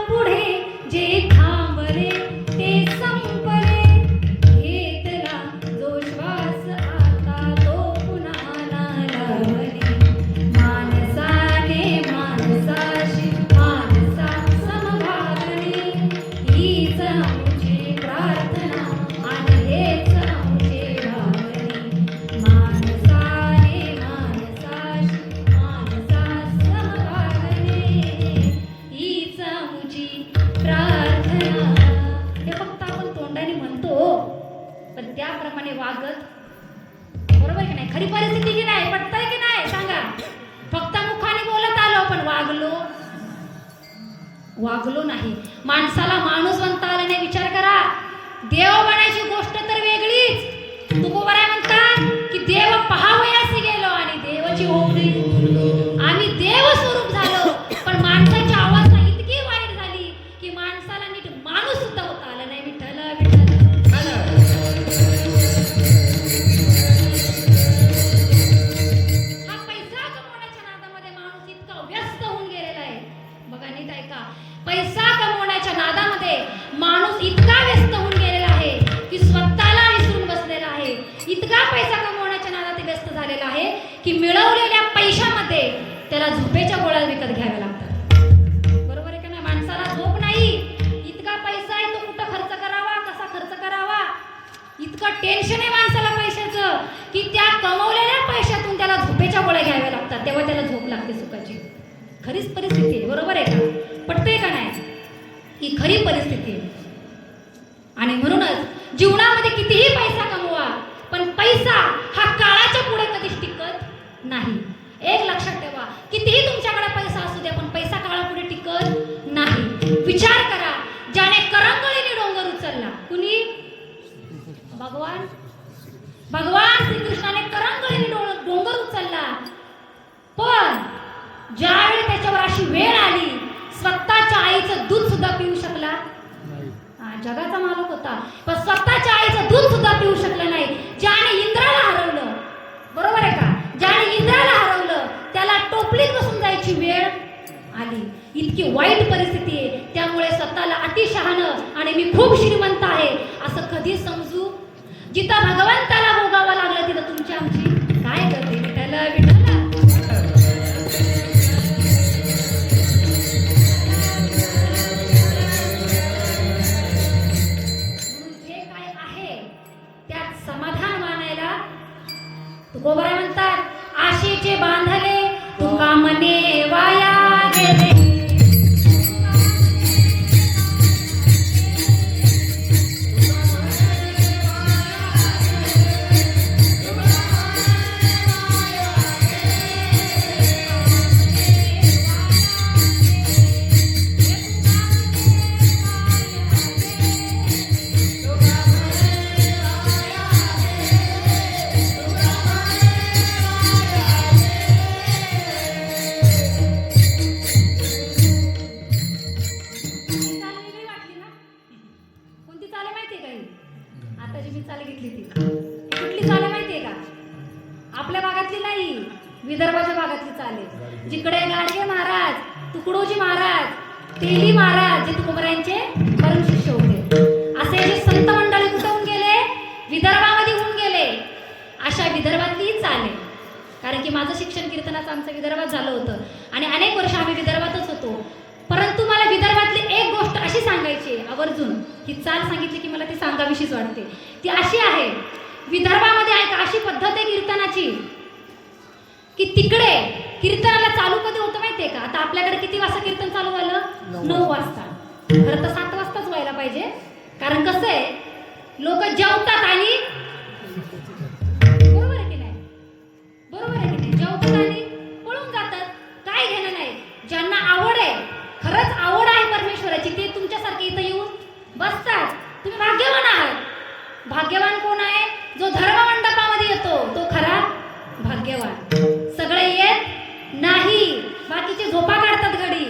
S3: वागलो नाही. माणसाला माणूस बनता आला नाही. विचार करा, देव बनायची गोष्ट तर वेगळीच. तुकोबाराय म्हणतात की देव पहावयासी गेलो आणि देवाची होवली. आम्ही देव स्वरूप झालो, पण माणसाची अवस्था इतकी वाईट झाली की माणसाला नीट माणूस सुद्धा होता आला नाही. विठ्ठल विठ्ठल. हा पैसा कमवण्याच्या नादामध्ये माणूस इतका व्यस्त होऊन गेलेला आहे. बघा नीट ऐका, पैसा कमवण्याच्या नादामध्ये माणूस इतका व्यस्त होऊन गेलेला आहे की स्वतःला विसरून बसलेला आहे. इतका पैसा कमवण्याच्या नादात व्यस्त झालेला आहे की मिळवलेल्या पैशामध्ये त्याला झोपेच्या गोळ्या विकत घ्याव्या लागतात. बरोबर आहे का नाही? माणसाला झोप नाही. इतका पैसा आहे, तो कुठं खर्च करावा, कसा खर्च करावा, इतकं टेन्शन आहे माणसाला पैशाचं की त्या कमवलेल्या पैशातून त्याला झोपेच्या गोळ्या घ्याव्या लागतात. तेव्हा त्याला झोप लागते सुखाची. खरीच परिस्थिती आहे. बरोबर आहे का? पटतंय का नाही? ही खरी परिस्थिती आहे. आणि म्हणूनच जीवनामध्ये कितीही पैसा कमवा, पण पैसा हा काळाच्या पुढे कधीच टिकत नाही. एक लक्षात ठेवा, कितीही तुमच्याकडे पैसा असू द्या, पण पैसा काळापुढे टिकत नाही. विचार करा, ज्याने करंगळीने डोंगर उचलला, कुणी? भगवान श्रीकृष्णाने करंगळीने डोंगर उचलला. पण ज्यावेळी त्याच्यावर अशी वेळ आली, स्वतःच्या आईचं दूध सुद्धा पिऊ शकला. जगाचा मालक होता, पण स्वतःच्या आईचं दूध सुद्धा पिऊ शकलं नाही. ज्याने इंद्राला हरवलं, बरोबर आहे का? ज्याने इंद्राला हरवलं त्याला टोपलीत बसून जायची वेळ आली. इतकी वाईट परिस्थिती आहे. त्यामुळे स्वतःला अतिशहाणं आणि मी खूप श्रीमंत आहे असं कधी समजू. जिथं भगवंताला भोगावं लागलं तिथं तुमची आमची काय करते? विठ्ठल विठ्ठल. तुकोबाराय म्हणतात, आशेचे बांधले तुका मने वाया गेले. विदर्भाच्या भागातली चाले, जिकडे गाडगे महाराज, तुकडोजी महाराज, तेली महाराज जे तुकोबारायांचे परम शिष्य होते, असे जे संत मंडळी कुठे होऊन गेले? विदर्भामध्ये होऊन गेले. अशा विदर्भातली चाले. कारण की माझं शिक्षण कीर्तनाचं आमचं विदर्भात झालं होतं आणि अनेक वर्ष आम्ही विदर्भातच होतो. परंतु मला विदर्भातली एक गोष्ट अशी सांगायची आवर्जून, ही चाल सांगितली की मला ती सांगावीशीच वाटते. ती अशी आहे, विदर्भामध्ये ऐका अशी पद्धत आहे कीर्तनाची की तिकडे कीर्तनाला चालू कधी होतं माहितीये का? आता आपल्याकडे किती वाजता कीर्तन चालू झालं? 9 वाजता. खरं तर 7 वाजताच व्हायला पाहिजे. कारण कसं आहे, लोक जेवतात आणि बरोबर आहे की नाही? बरोबर आहे की नाही? जेवतात आणि पळून जातात. काय घेणं नाही. ज्यांना आवड आहे, खरंच आवड आहे परमेश्वराची, ते तुमच्यासारखे इथं येऊन बसतात. तुम्ही भाग्यवान आहात. भाग्यवान कोण आहे? जो धर्म मंडपामध्ये येतो तो खरा भाग्यवान. सगळे येत नाही, बाकीचे झोपा काढतात घडी.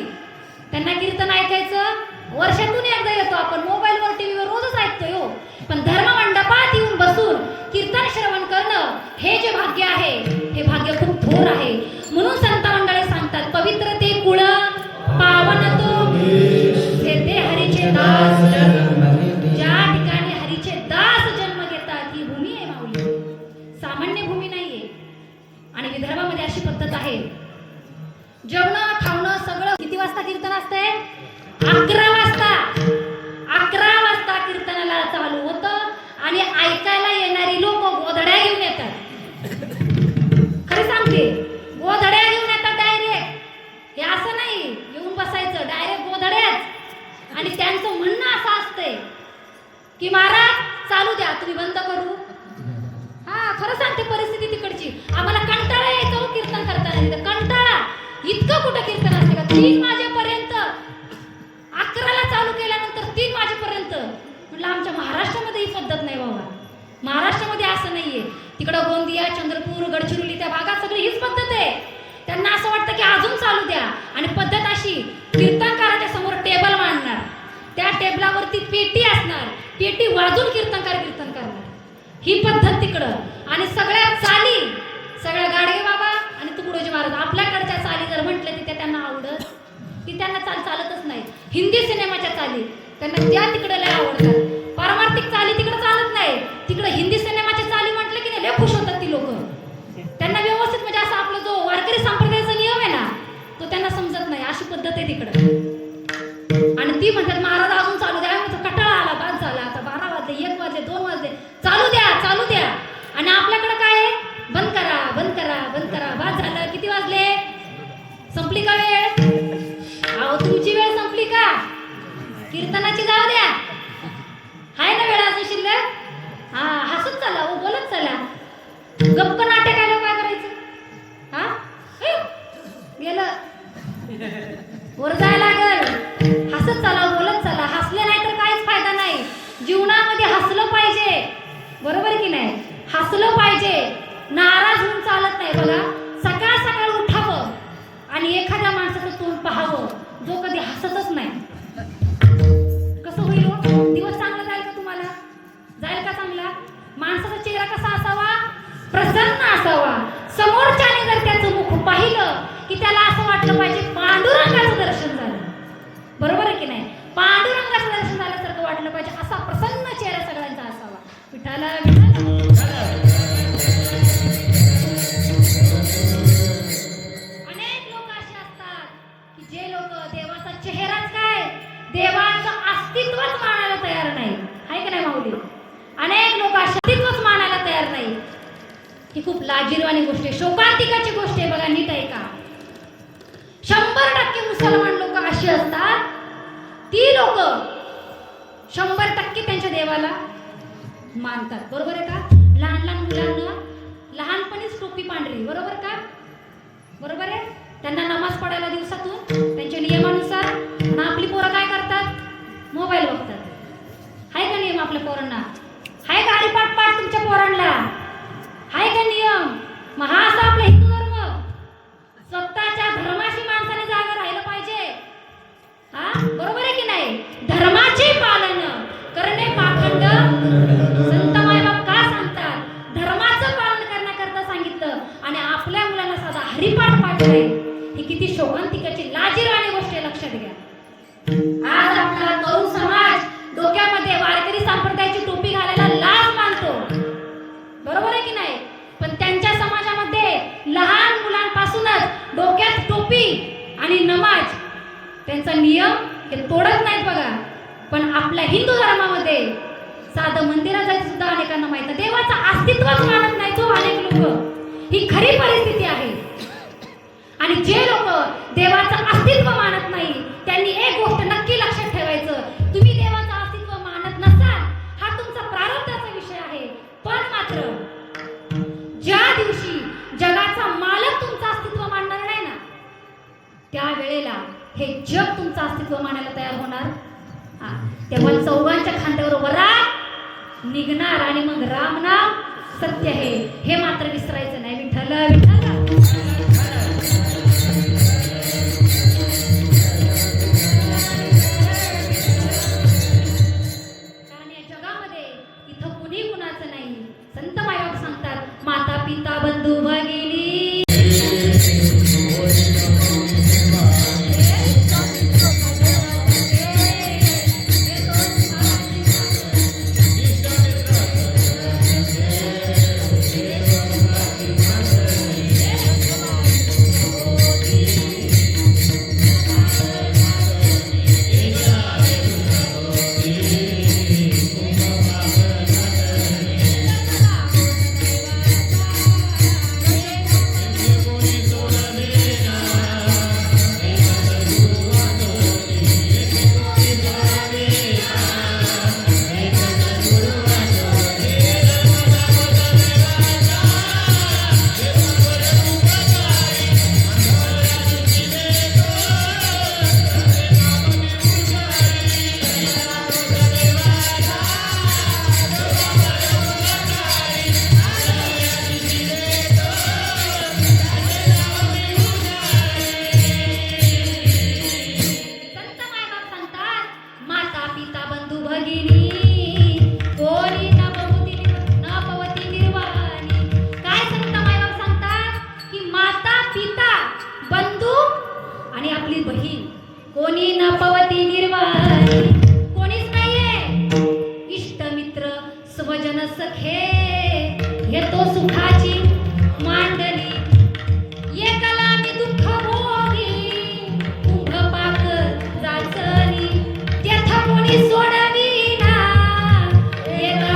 S3: त्यांना कीर्तन ऐकायचं वर्षातून एकदा येतो आपण, मोबाईलवर टीव्हीवर रोजच ऐकतोय हो. पण धर्म मंडपात येऊन बसून कीर्तन श्रवण करणं हे जे भाग्य आहे, हे भाग्य खूप थोर आहे. म्हणून संत मंडळी सांगतात, पवित्र ते कुळ पावन तो जेथे हरीचे दास, ज्या ठिकाणी हरीचे दास जन्म घेतात ही भूमी आहे माऊली, सामान्य भूमी नाहीये. आणि विदर्भामध्ये अशी पद्धत आहे, जेवणं खावणं सगळं. किती वाजता कीर्तन असते? 11 वाजता. 11 वाजता कीर्तनाला चालू होतं आणि ऐकायला येणारी लोक गोधड्या घेऊन येतात. खरं सांगते, गोधड्या घेऊन येतात डायरेक्ट. हे असं नाही येऊन बसायचं, डायरेक्ट गोधड्याच. आणि त्यांचं म्हणणं असं असतंय की महाराज चालू द्या, तुम्ही बंद करू. हा, खरं सांगते परिस्थिती तिकडची. आम्हाला कंटाळा यायचा हो कीर्तन करताना. कंटाळा इतकं कुठं कीर्तन असते का? 3 वाजेपर्यंत असं नाहीये. तिकडं गोंदिया, चंद्रपूर, गडचिरोली त्या भागात सगळी हीच पद्धत आहे. त्यांना असं वाटतं की अजून चालू द्या. आणि पद्धत अशी, कीर्तनकाराच्या समोर टेबल मांडणार, त्या टेबलावरती पेटी असणार, पेटी वाजून कीर्तन करणार. ही पद्धत तिकडं. आणि सगळ्या चाली, सगळ्या गाडगे बाबा आणि तुकडोजी महाराज आपल्याकडच्या चाली जर म्हटलं तर त्यांना आवडत, ती त्यांना चालतच नाही. हिंदी सिनेमाच्या चाली त्यांना त्या तिकडे लय आवडतात. पारमार्थिक चाली तिकडे चालत नाही. तिकडे हिंदी सिनेमाच्या चाली म्हटलं की नाही लय खुश होतात ती लोक. त्यांना व्यवस्थित म्हणजे असं आपला जो वारकरी संप्रदायाचा नियम आहे ना तो त्यांना समजत नाही. अशी पद्धत आहे तिकडं. आणि ती म्हणतात महाराज अजून चालू द्या. कटाळा आला, बाद झाला, आता 12 वाजले, 1 वाजले, 2 वाजले, चालू द्या. आणि आपल्याकडे काय आहे, बंद करा, बाद झालं. किती वाजले, संपली का वेळ? अहो तुमची वेळ संपली का? कीर्तनाची जाऊ द्या, हाय ना वेळ अजून शिल्लक? हा, हसत चला, बोलत चला. गप्प नाट्य काय करायचं? हा, गेलं वर जायला लागल. हसत चला, बोलत चला. हसले नाही तर काहीच फायदा नाही. जीवनामध्ये हसलं पाहिजे, बरोबर की नाही? हसलं पाहिजे, नाराज होऊन चालत नाही. बघा, सकाळ सकाळ उठावं आणि एखाद्या माणसाचं तोंड पाहावं जो कधी हसतच नाही. कसं होईल हो? दिवस चांगला जाईल का तुम्हाला? जाईल का चांगला? माणसाचा चेहरा कसा असावा? प्रसन्न असावा. समोरच्याने जर त्याचं मुख पाहिलं की त्याला असं वाटलं पाहिजे पांडुरंगाचं दर्शन झालं. बरोबर आहे की नाही? पांडुरंगाचं दर्शन झाल्यासारखं वाटलं पाहिजे. असा प्रसन्न चेहरा सगळ्यांचा असावा. विठाला अनेक लोक असे असतात की जे लोक देवाचा चेहराच काय, देवाचं अस्तित्वच मानायला तयार नाही. आहे की नाही माऊली? अनेक लोक अस्तित्वच मानायला तयार नाही. ही खूप लाजिरवाणी गोष्ट आहे, शोकांतिकाची गोष्ट आहे. बघा, नीट ऐका. 100% मुसलमान लोक अशी असतात, ती लोक 100% त्यांच्या देवाला मानतात. बरोबर आहे का? लहान लहान मुलांना लहानपणीच टोपी पांढरी, बरोबर का? बरोबर आहे? त्यांना नमाज पडायला दिवसातून त्यांच्या नियमानुसार. आणि आपली पोरं काय करतात? मोबाईल बघतात. हाय का नियम आपल्या पोरांना? हाय गाडी पाठ तुमच्या पोरांना? हाय का नियम? मग हा असा आपला हिंदू धर्म. स्वतःच्या धर्माशी माणसाने जागा राहिलं पाहिजे. हा, बरोबर आहे की नाही? धर्माचे पालन करणे पाखंड. संत मायबाप का सांगतात? धर्माचं पालन करण्याकरता सांगितलं. आणि आपल्या मुलांना साधा हरिपाठ पाठवाय, ही किती शोकांतिकाची लाजिरवाणी गोष्ट आहे. लक्षात घ्या. आज आपला तरुण समाज डोक्यामध्ये वारकरी संप्रदायाची टोपी घालायला लाज मानतो. बरोबर आहे की नाही? पण त्यांच्या समाजामध्ये लहान मुलांपासूनच डोक्यात टोपी आणि नमाज त्यांचा नियम हे तोडत नाहीत. बघा, पण आपल्या हिंदू धर्मामध्ये साधं मंदिरात जायचं सुद्धा अनेकांना माहित नाही. देवाचं अस्तित्वच मानत नाही तो अनेक लोक. ही खरी परिस्थिती आहे. आणि जे लोक देवाचं अस्तित्व मानत नाही त्यांनी एक गोष्ट नक्की लक्षात ठेवायचं, तुम्ही देवाचं अस्तित्व मानत नसाल हा तुमचा प्रारब्धाचा विषय आहे. पण मात्र ज्या दिवशी जगाचा मालक तुमचं अस्तित्व मानणार नाही ना, त्या वेळेला हे जग तुमचं अस्तित्व मानायला तयार होणार. तेव्हा चौघांच्या खांद्यावर वरात निघणार आणि मग राम नाम सत्य हे मात्र विसरायचं नाही. विठ्ठल विठ्ठल. कारण या जगामध्ये इथं कुणी कुणाचं नाही. संत मायबाप सांगतात, माता पिता बंधू भगिनी बहीण कोणी न पवती निर्वाणी कोणीच नाहीये इष्टमित्र स्वजन सखे येतो सुखाची मांडली एकाला मी दुःख भोगी कुंभ पाक जाचनी तेथ कोणी सोडविना एका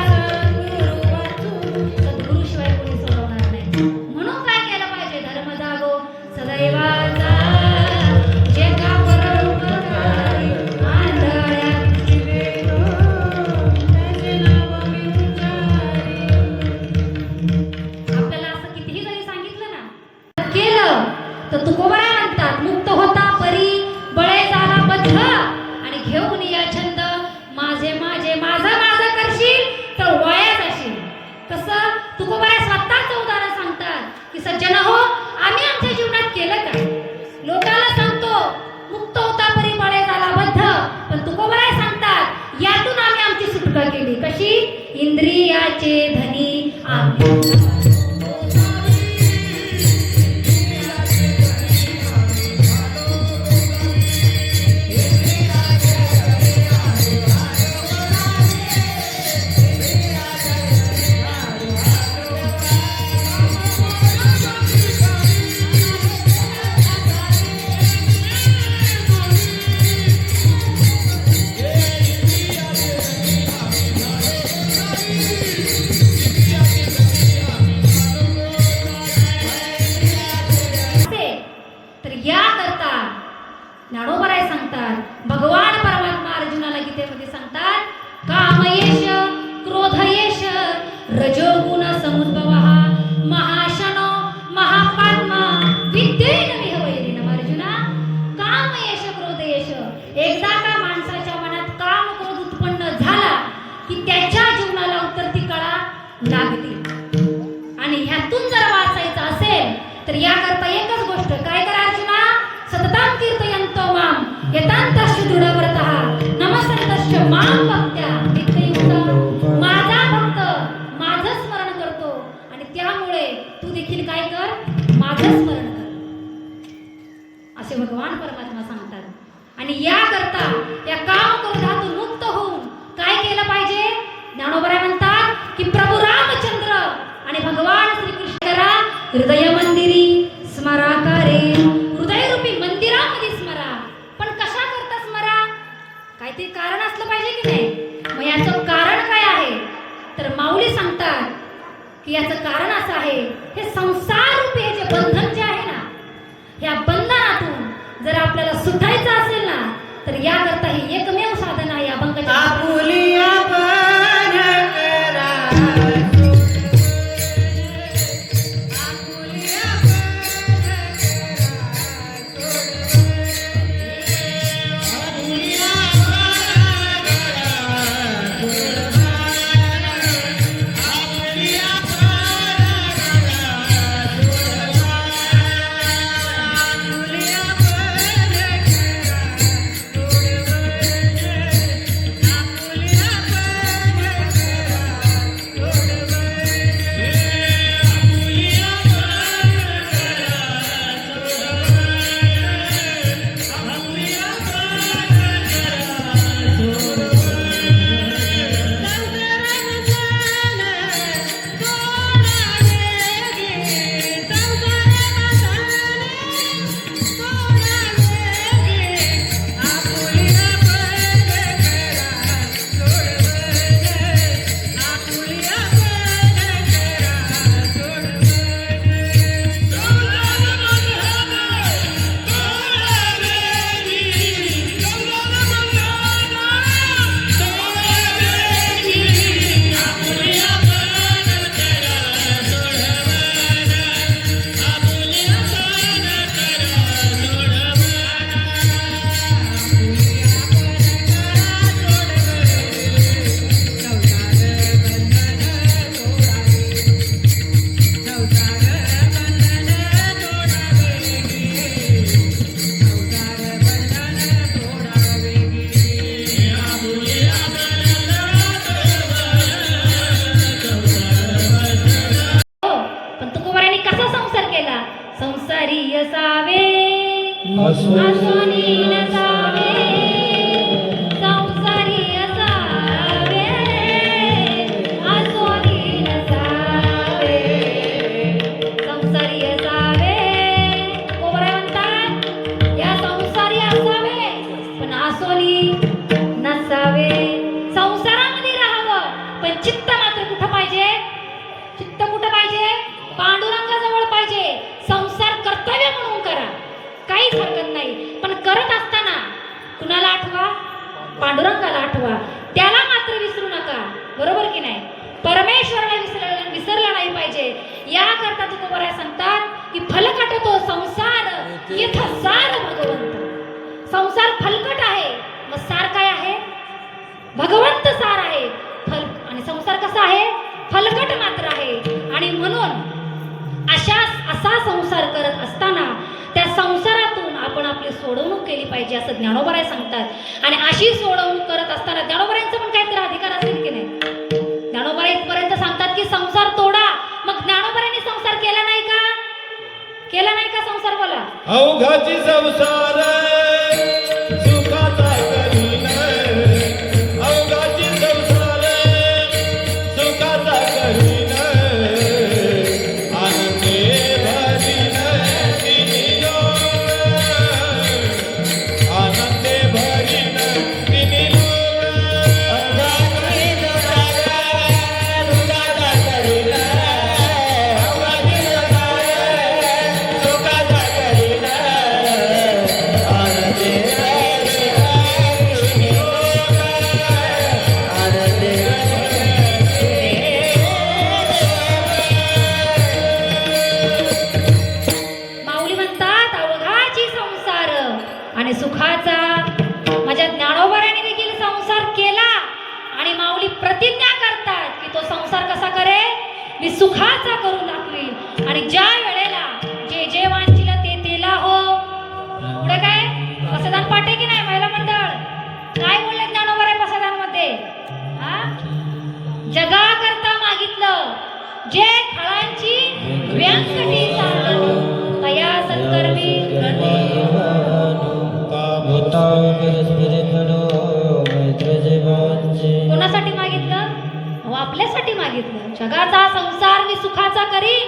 S3: सद्गुरूशिवाय कोणी सोडवणार नाही म्हणून काय केलं पाहिजे धर्म जागो सदैवाचा जे का परोपकारी आंधळ्या आपल्याला असं कितीही जरी सांगितलं ना केलं तर तुकोबरा म्हणतात मुक्त होता परी बळे झाला बद्ध आणि घेऊन या छंद माझे माझे माझा माझा करशील तर वाया जाशील कसं तुकोबरा स्वतःच उदाहरण सांगतात की सज्जन हो आम्ही आमच्या जीवनात केलं काय लोकांना सांगतो मुक्त होता परी बळे झाला बद्ध पण तुकोबरा सांगतात यातून आम्ही आमची सुटका केली कशी इंद्रियाचे धनी आम्ही तर या करता ज्ञानोबराय सांगतात भगवान परमात्मा अर्जुनाला गीतेमध्ये सांगतात कामयेश क्रोधयेश रजोगुण समुद्भवः महाशनो महापात्मा विद्येन विहवैरिणम अर्जुना कामयेश क्रोधयेश एकदा का माणसाच्या मनात काम क्रोध उत्पन्न झाला की त्याच्या जीवनाला उतरती कळा लागते आणि ह्यातून जर वाचायचं असेल तर याकरता एकच गोष्ट काय करा अर्जुना सततां कीर्तयन्तो माम यतांतश्च दृढव्रतः नमस्सन्तश्च माम भक्त्या नित्ययुक्त माझा भक्त माझं स्मरण करतो आणि त्यामुळे तू देखील काय कर माझं स्मरण कर असे भगवान परमात्मा सांगतात आणि याकरता या काम क्रोधातून मुक्त होऊन काय केलं पाहिजे ज्ञानोबराय म्हणतात की प्रभू रामचंद्र आणि भगवान श्रीकृष्ण करा हृदय मंदिरी स्मराकारे हृदयरूपी मंदिरामध्ये स्मरा पण कशा करता स्मरा काय ते कारण असलं पाहिजे की नाही मग याचं कारण काय आहे तर माऊली सांगतात की याचं कारण असं आहे हे संसार रूपी हे जे बंधन जे आहे ना या बंधनातून जर आपल्याला सुटायचं असेल ना तर याकरता हे एकमेव साधन आहे अभंगाच्या
S2: आपुलिया पण करा
S3: आपुलिया पांडुरंगाला आठवा, त्याला मात्र विसरू नका. बरोबर की नाही? परमेश्वराला विसरला नाही पाहिजे. याकरता तुकोबराय सांगतात की फलकट तो संसार येथ सार भगवंत. संसार फलकट आहे, मग सार काय आहे? भगवंत सार आहे. आणि संसार कसा आहे? फलकट मात्र आहे. आणि म्हणून असा संसार करत असताना त्या संसारातून आपण आपली सोडवणूक केली पाहिजे असं ज्ञानोबराय सांगतात. आणि अशी सोडवणूक करत असताना ज्ञानोबरायांचा पण काहीतरी अधिकार असेल की नाही? ज्ञानोबराय इथपर्यंत सांगतात की संसार तोडा. मग ज्ञानोबरायांनी संसार केला नाही का? केला नाही का संसार? बोला.
S4: अवघाची संसार सुखाचा करीन, अवघाची संसार सुखाचा करीन, आनंदे भरीन तिनी लोक, आनंदे भरीन तिनी लोक.
S2: अवघाची संसार सुखाचा करीन, अवघाची संसार सुखाचा करीन, आनंदे भरीन आनंदे
S3: माऊली म्हणतात अवघाची संसार आणि सुखाचा. माझ्या ज्ञानोबराने देखील संसार केला आणि माऊली प्रतिज्ञा करतात की तो संसार कसा करे? मी सुखाचा करून दाखवी. आणि ज्या वेळेला जे वांचिल ते तेला हो. पुढे काय पसदान पाठे की नाही? महिला मंडळ काय बोलले ज्ञानोबराय पसदानमध्ये? जगा करता मागितलं जे फळांची व्यांकटी साधन तया सत्कर्मी कोणासाठी मागितलं? हो, आपल्यासाठी मागितलं. जगाचा संसार मी सुखाचा करीन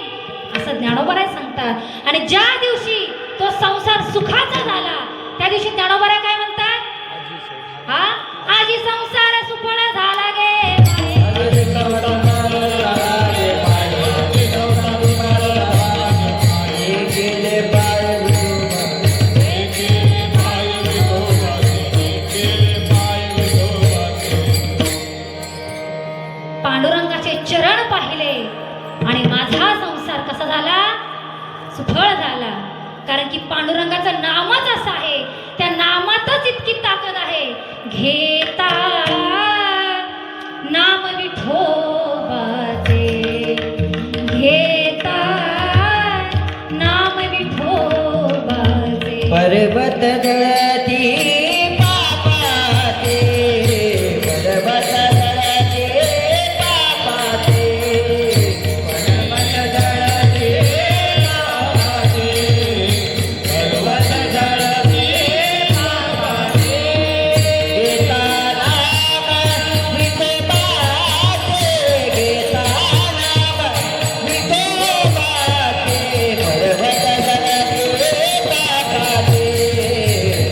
S3: असं ज्ञानोबराय सांगतात. आणि ज्या दिवशी तो संसार सुखाचा झाला त्या दिवशी ज्ञानोबराय काय म्हणतात? हा, आजी संसार सुफळ झाला गे पांडुरंगाचे चरण पाहिले आणि माझा संसार कसा झाला? सुफळ झाला. कारण की पांडुरंगाचं नामच असं आहे, त्या नामातच इतकी ताकद आहे. घेता नाम विठोबाचे, घेता नाम विठोबाचे.
S2: पर्वत जळती पापाचे, पर्वत जळती पापाचे, पर्वत जळती पापाचे, पर्वत जळती पापाचे. घेता नाम विठोबाचे, घेता नाम विठोबाचे, पर्वत जळती पापाचे,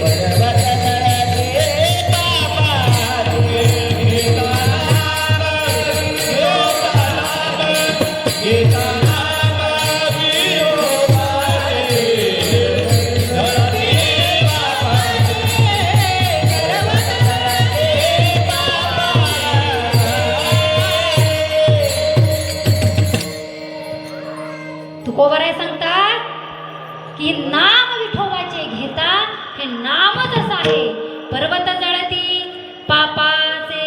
S2: पर्वत जळती पापाचे. घेता
S3: तुकोबराय सांगतात की नाम विठोबाचे घेता हे नामच असं आहे. पर्वत जळती पापाचे,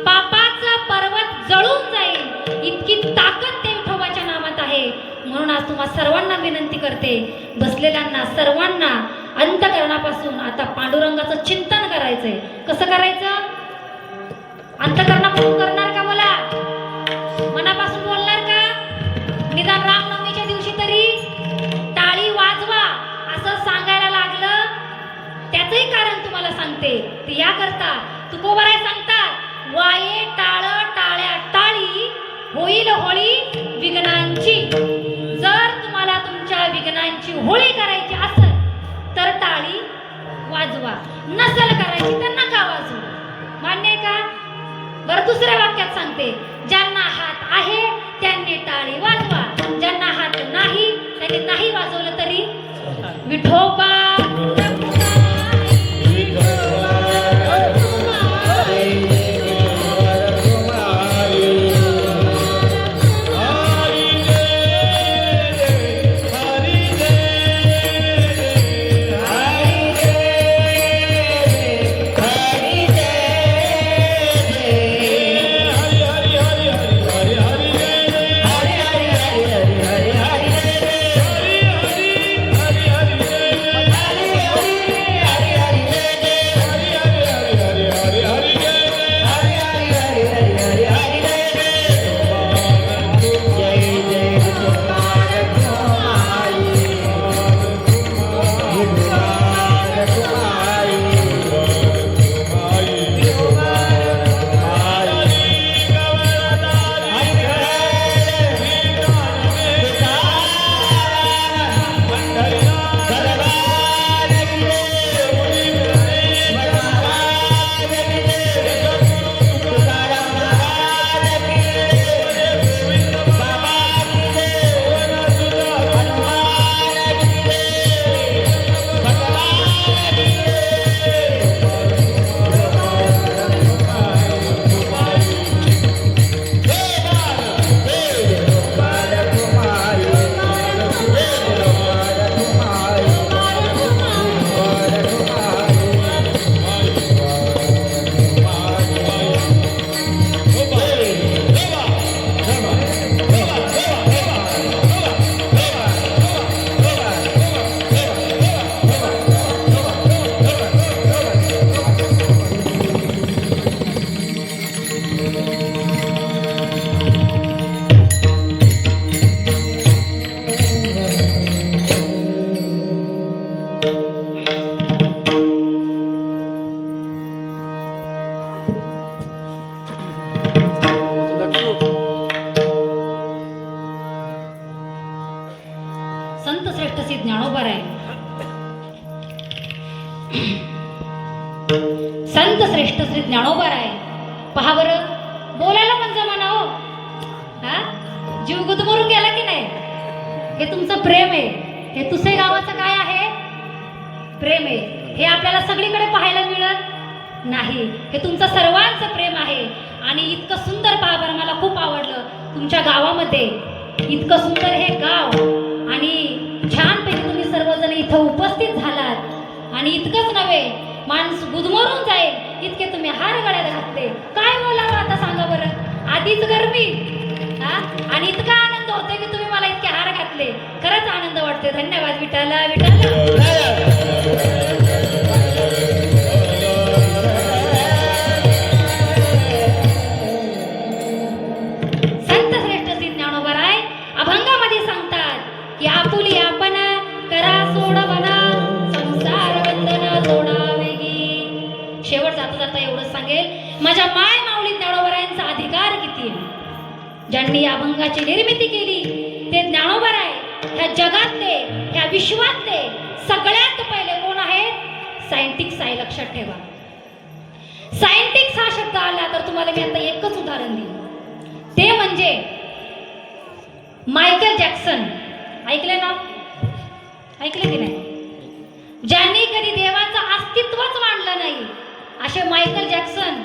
S3: पापाचा पर्वत जळून जाईल इतकी ताकद ते विठोबाच्या नामात आहे. म्हणून आज तुम्हा सर्वांना विनंती करते, बसलेल्यांना सर्वांना अंतःकरणापासून आता पांडुरंगाचं चिंतन करायचंय. कसं करायचं? अंतःकरणापासून करणार का? बोला. मनापासून बोलणार का? निदान रामनवमीच्या दिवशी तरी टाळी वाजवा असं सांगायला लागलं त्याचंही कारण तुम्हाला सांगते. ते याकरता तुकोबराय सांगतात वाये टाळ टाळ्या टाळी होईल होळी विघ्नांची. जर तुम्हाला तुमच्या विघ्नांची होळी करायची असेल तर टाळी वाजवा, नसेल करायची तर नका वाजवू. मान्य आहे का? बरं, दुसऱ्या वाक्यात सांगते, ज्यांना हात आहे त्यांनी टाळी वाजवा, ज्यांना हात नाही त्यांनी नाही वाजवलं तरी विठोबा
S1: संत श्रेष्ठ श्री ज्ञानोबा आहे. पहा बरं, बोलायला पण जमाना हो. हा, जीव गुदमरून गेला की नाही? हे तुमचं प्रेम आहे. हे तुसे गावाचं काय आहे? प्रेम आहे. हे आपल्याला सगळीकडे पाहायला मिळत नाही. हे तुमचं सर्वांचं प्रेम आहे. आणि इतकं सुंदर पहा बरं, मला खूप आवडलं तुमच्या गावामध्ये. इतकं सुंदर हे गाव आणि छानपैकी तुम्ही सर्वजण इथं उपस्थित झालात. आणि इतकंच नव्हे, माणूस गुदमरून जाईल इतके तुम्ही हार गळ्यात घातले. काय बोलावं आता सांगा बरं? आधीच गरमी, हा, आणि इतका आनंद होतोय की तुम्ही मला इतके हार घातले. खरंच आनंद वाटते. धन्यवाद विठाला, विठाला. संत श्रेष्ठ श्री ज्ञानोबराय अभंगामध्ये सांगतात की आपुली आपण करा सोडवना संसार बंधन सोडावेगी. शेवट जाता जाता एवढंच सांगेल, माझ्या माय माऊली ज्ञानोबरायांचा अधिकार किती आहे. ज्यांनी या अभंगाची निर्मिती केली ते ज्ञानोबराय. ह्या जगातले, ह्या विश्वातले सगळ्यात पहिले कोण आहेत? सायंटिक्स आहे. लक्षात ठेवा, सायंटिक्स हा शब्द आला तर तुम्हाला मी आता एकच उदाहरण देईन. ते म्हणजे मायकेल जॅक्सन. ऐकले ना? ऐकले की नाही? ज्यांनी कधी देवाचं अस्तित्वच मानलं नाही असे मायकेल जॅक्सन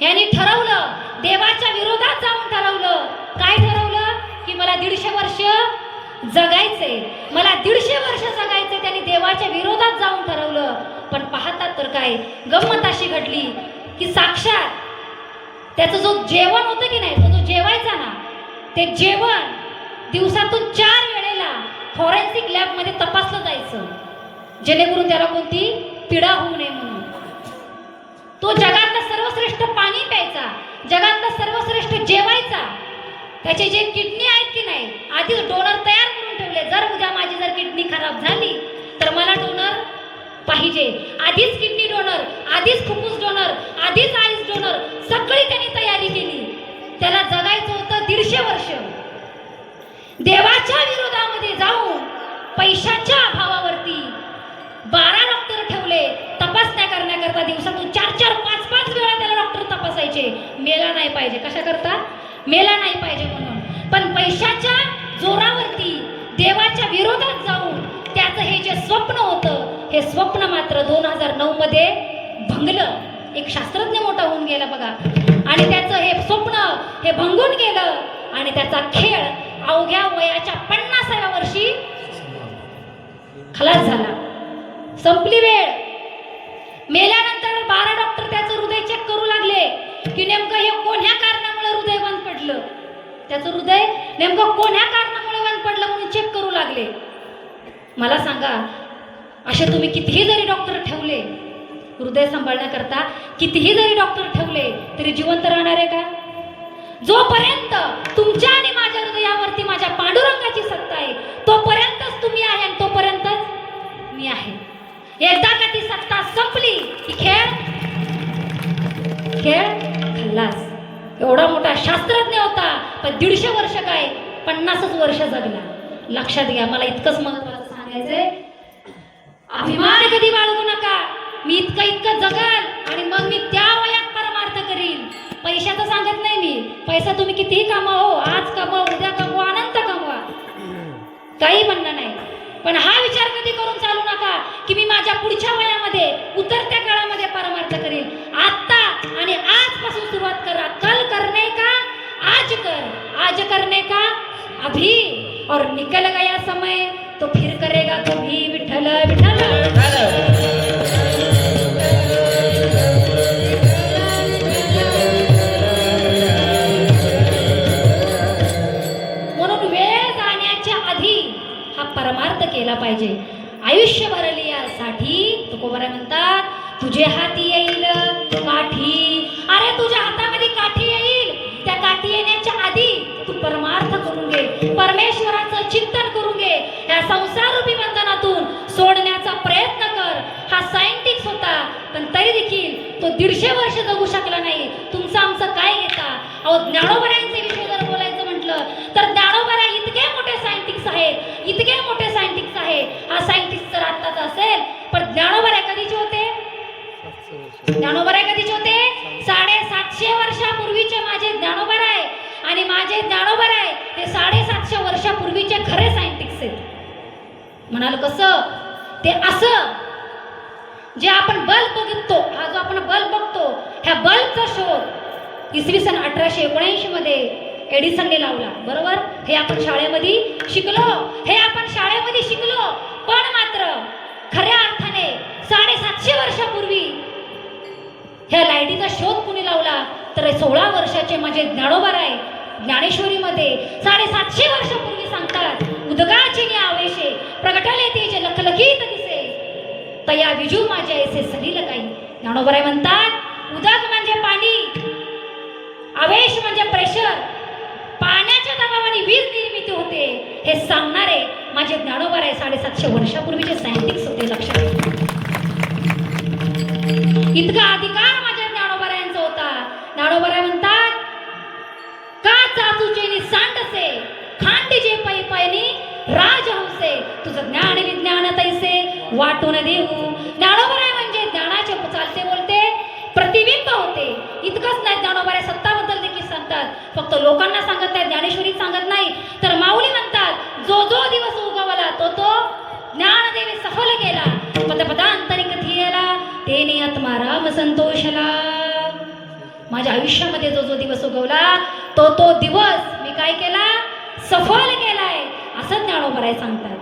S1: यांनी ठरवलं, देवाच्या विरोधात जाऊन ठरवलं. काय ठरवलं? की मला 150 वर्ष जगायचे, मला 150 वर्ष जगायचे. त्यांनी देवाच्या विरोधात जाऊन ठरवलं. पण पाहतात तर काय गंमत अशी घडली की साक्षात त्याचं जो जेवण होतं की नाही, तो जो जेवायचा ना, ते जेवण दिवसातून 4 वेळेला फॉरेन्सिक लॅबमध्ये तपासलं जायचं, जेणेकरून त्याला कोणती पीडा होऊ नये म्हणून. तो जगातलं सर्वश्रेष्ठ पाणी प्यायचा, जगातलं सर्वश्रेष्ठ जेवायचा. त्याचे जे किडनी आहेत की नाही, आधीच डोनर तयार करून ठेवले. जर उद्या माझी जर किडनी खराब झाली तर मला डोनर पाहिजे. आधीच किडनी डोनर, आधीच फुफ्फुस डोनर, आधीच आईस डोनर, सगळी त्यांनी तयारी केली. त्याला जगायचं होतं 150 वर्ष. देवाच्या विरोधामध्ये जाऊन पैशाच्या अभावावरती 12 डॉक्टर ठेवले तपासण्या करण्याकरता. दिवसातून 4-4, 5-5 वेळा त्याला डॉक्टर तपासायचे. मेला नाही पाहिजे. कशा करता? मेला नाही पाहिजे म्हणून. पण पैशाच्या जोरावरती देवाच्या विरोधात जाऊन त्याचं हे जे स्वप्न होतं, हे स्वप्न मात्र 2009 मध्ये भंगलं. एक शास्त्रज्ञ मोठा होऊन गेला बघा, आणि त्याचं हे स्वप्न हे भंगून गेलं. आणि त्याचा खेळ अवघ्या वयाच्या 50व्या वर्षी खलास झाला. संपली वेळ. मेल्यानंतर 12 डॉक्टर त्याचं हृदय चेक करू लागले की नेमकं हे कोण्या कारणामुळे हृदय बंद पडलं. त्याचं हृदय नेमकं कोण्या कारणामुळे बंद पडलं म्हणून चेक करू लागले. मला सांगा, असे तुम्ही कितीही जरी डॉक्टर ठेवले हृदय सांभाळण्याकरता, कितीही जरी डॉक्टर ठेवले तरी जिवंत राहणार आहे का? जोपर्यंत तुमच्या आणि माझ्या हृदयावरती माझ्या पांडुरंगाची सत्ता आहे तोपर्यंतच तुम्ही आहे आणि तोपर्यंतच मी आहे. एकदा का ती सत्ता संपली की खेळ खल्लास. एवढा मोठा शास्त्रज्ञ होता, पण 150 वर्ष काय 50च वर्ष जगला. लक्षात घ्या. मला इतकंच महत्वाचं सांगायचंय, अभिमान कधी बाळगू नका. मी इतकं जगाल आणि मग मी त्या वयात परमार्थ करील. पैशाचं सांगत नाही मी. पैसा तुम्ही कितीही कमावो, आज कमाव, उद्या कमवा, अनंत कमवा, काही म्हणणं नाही. पण हा विचार कधी करून चालू नका की मी माझ्या पुढच्या वयामध्ये, उतरत्या काळामध्ये परमार्थ करील. आता आणि आजपासून सुरुवात करा. कल करने का आज कर, आज करने का अभी, और निकल गया समय तो फिर करेगा कभी. विठ्ठल विठ्ठल. म्हणून वेळ जाण्याच्या आधी हा परमार्थ केला पाहिजे. आयुष्यभर लियासाठी तुकोबारा म्हणतात, तुझे हाती येईल काठी. अरे तुझ्या हातामध्ये काठी येईल. त्या काठी येण्याच्या आधी तू परमार्थ करून घे, परमेश्वराचं चिंतन करून घे. या संसार रूपी बंधनातून सोडण्याचा प्रयत्न कर. हा सायंटिस्ट होता, पण तरी देखील तो 150 वर्ष जगू शकला नाही. तुमचं आमचं काय घेता? अहो, ज्ञानोबरायांचे विषय जर बोलायचं म्हटलं तर ज्ञानोबरा इतके मोठे सायंटिस्ट आहेत, इतके मोठे सायंटिस्ट आहेत. हा सायंटिस्ट जर आत्ताचा असेल, पण ज्ञानोबरा कधीचे होते? ज्ञानोबराय कधीचे होते? 750 वर्षापूर्वीचे माझे ज्ञानोबराय आणि माझे ज्ञानोबराय हे 750 वर्षापूर्वीचे खरे सायंटिस्ट आहेत. म्हणाल कसं? ते असं जे आपण बल्ब बघतो, हा जो आपण बल्ब बघतो, ह्या बल्बचा शोध इसवी सन 1879 मध्ये एडिसनने लावला. बरोबर? हे आपण शाळेमध्ये शिकलो, हे आपण शाळेमध्ये शिकलो. पण मात्र खऱ्या अर्थाने 750 वर्षापूर्वी ह्या लाईटीचा शोध कुणी लावला? तर 16 वर्षाचे माझे ज्ञानोबराय ज्ञानेश्वरीमध्ये 750 वर्षापूर्वी सांगतात, उदगाचे नि आवेशे प्रगटले तेज लखलखीत दिसे तया विजू माझ्या ऐसे सलील काही. ज्ञानोबराय म्हणतात उदक म्हणजे पाणी, आवेश म्हणजे प्रेशर, पाण्याच्या दबावाने वीज निर्मिती होते हे सांगणारे माझे ज्ञानोबराय 750 वर्षापूर्वीचे सायंटिस्ट होते. लक्षात ठेवा. इतका अधिकार माझ्या ज्ञानोबरायांचा होता. ज्ञानोबराय म्हणतात का चाचूचे नि सांडसे खांडीचे पै पैनी राजहंसे तुझं ज्ञान विज्ञान तैसे वाटून देऊ. ज्ञानोबराय म्हणजे ज्ञानाचे चालते बोलते प्रतिबिंब होते. इतकंच नाही, ज्ञानोबराय सत्ताबद्दल देखील सांगतात. फक्त लोकांना सांगत नाही, ज्ञानेश्वरीत सांगत नाही, तर माऊली म्हणतात जो जो दिवस उगवला तो तो ज्ञानदेवी सफल केला पदपदांतरिक थियला तेने आत्मा राम संतोषला. माझ्या आयुष्यामध्ये जो जो दिवस उगवला तो तो दिवस मी काय केला? सफल केलाय असं ज्ञानोबराय सांगतात.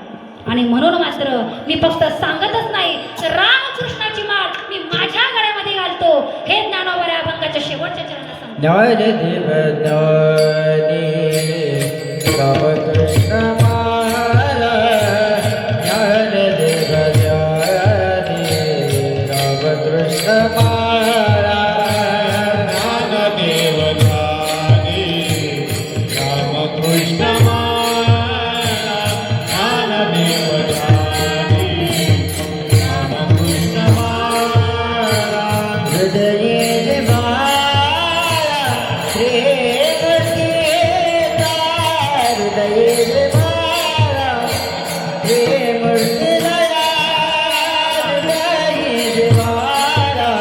S1: आणि म्हणून मात्र मी फक्त सांगतच नाही, तर रामकृष्णाची माळ मी माझ्या गळ्यामध्ये घालतो हे ज्ञानोबराय अभंगाच्या शेवटच्या चरणात सांगतो.
S2: ज्ञानदेव ज्ञानी रामकृष्ण माला, ज्ञानदेव ज्ञानी रामकृष्ण माला,
S4: ज्ञानदेव ज्ञानी रामकृष्ण माला, ज्ञानदेव ज्ञानी रामकृष्ण माला,
S2: हृदये माला प्रेमतीता, हृदये माला प्रेमतीता, हृदये माला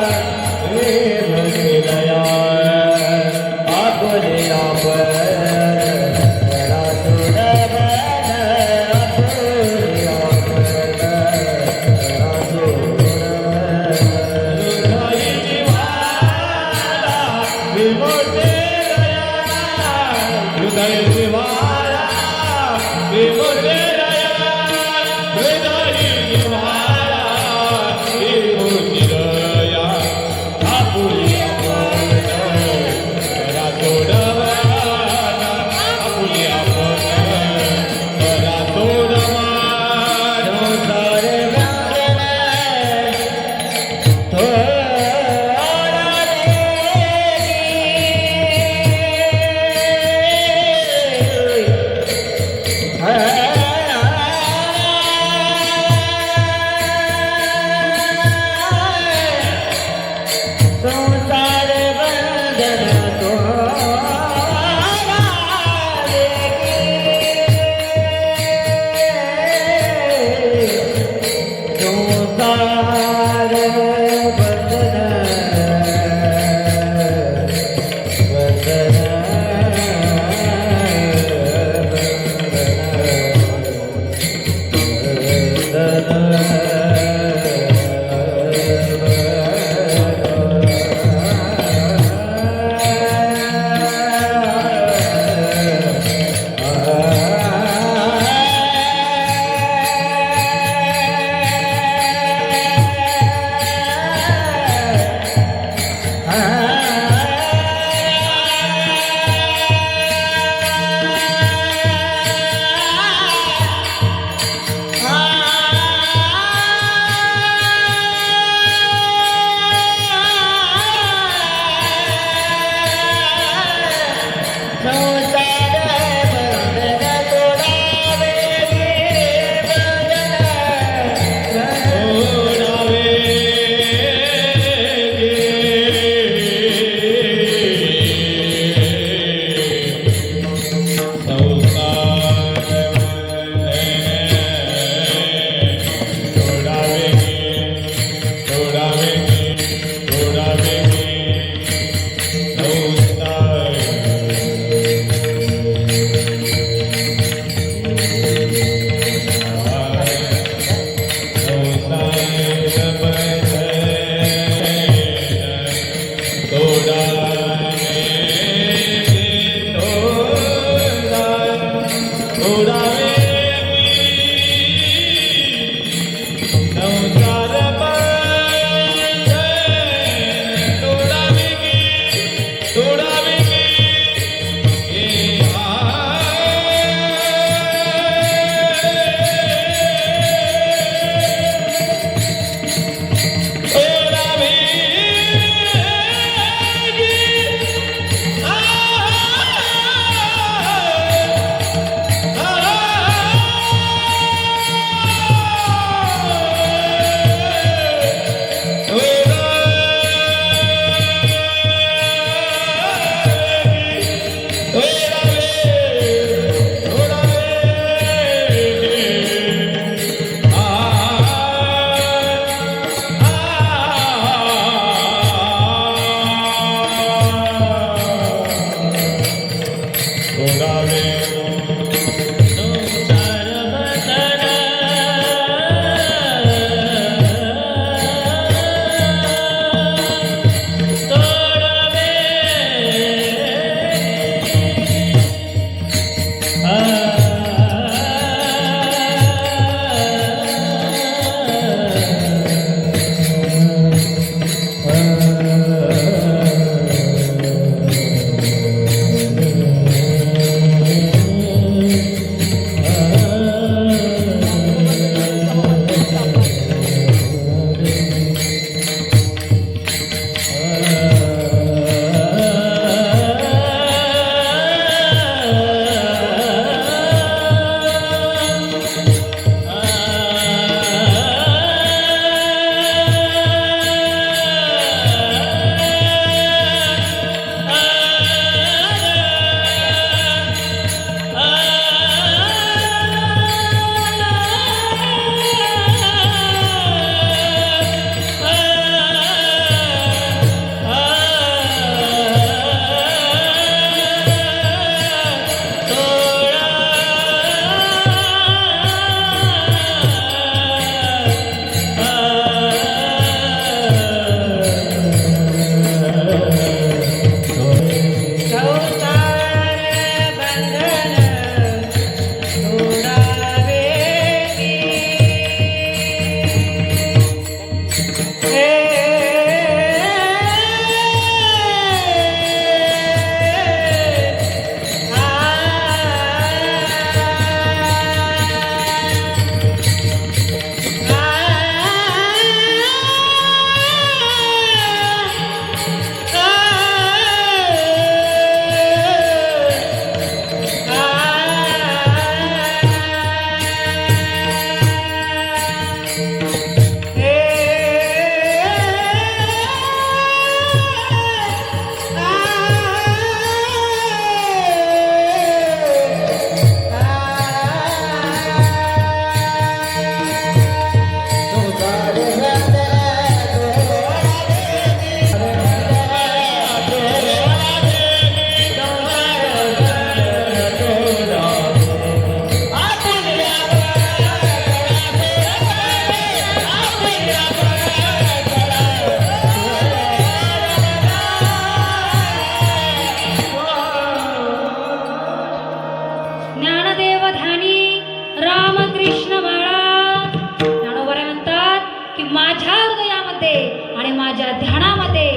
S1: घाणामध्ये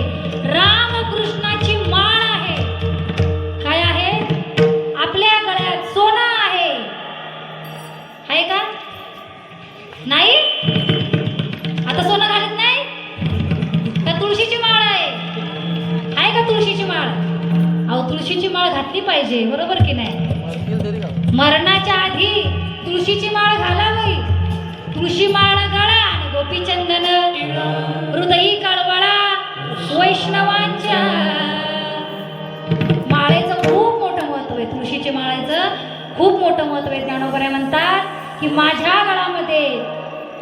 S1: रामकृष्णाची माळ आहे. काय आहे? आपल्या गळ्यात सोनं आहे का? नाही? आता सोनं घालत नाही का? तुळशीची माळ आहे का? तुळशीची माळ? अहो तुळशीची माळ घातली पाहिजे, बरोबर की नाही? मरणाच्या आधी तुळशीची माळ घालावी. तुळशी माळ गळा आणि गोपीचंदन हृदयी कळवळा वैष्णवांच्या. माळेचं खूप मोठं महत्व आहे. तुळशीची माळेचं खूप मोठं महत्व आहे. ज्ञानोबा म्हणतात की माझ्या गळामध्ये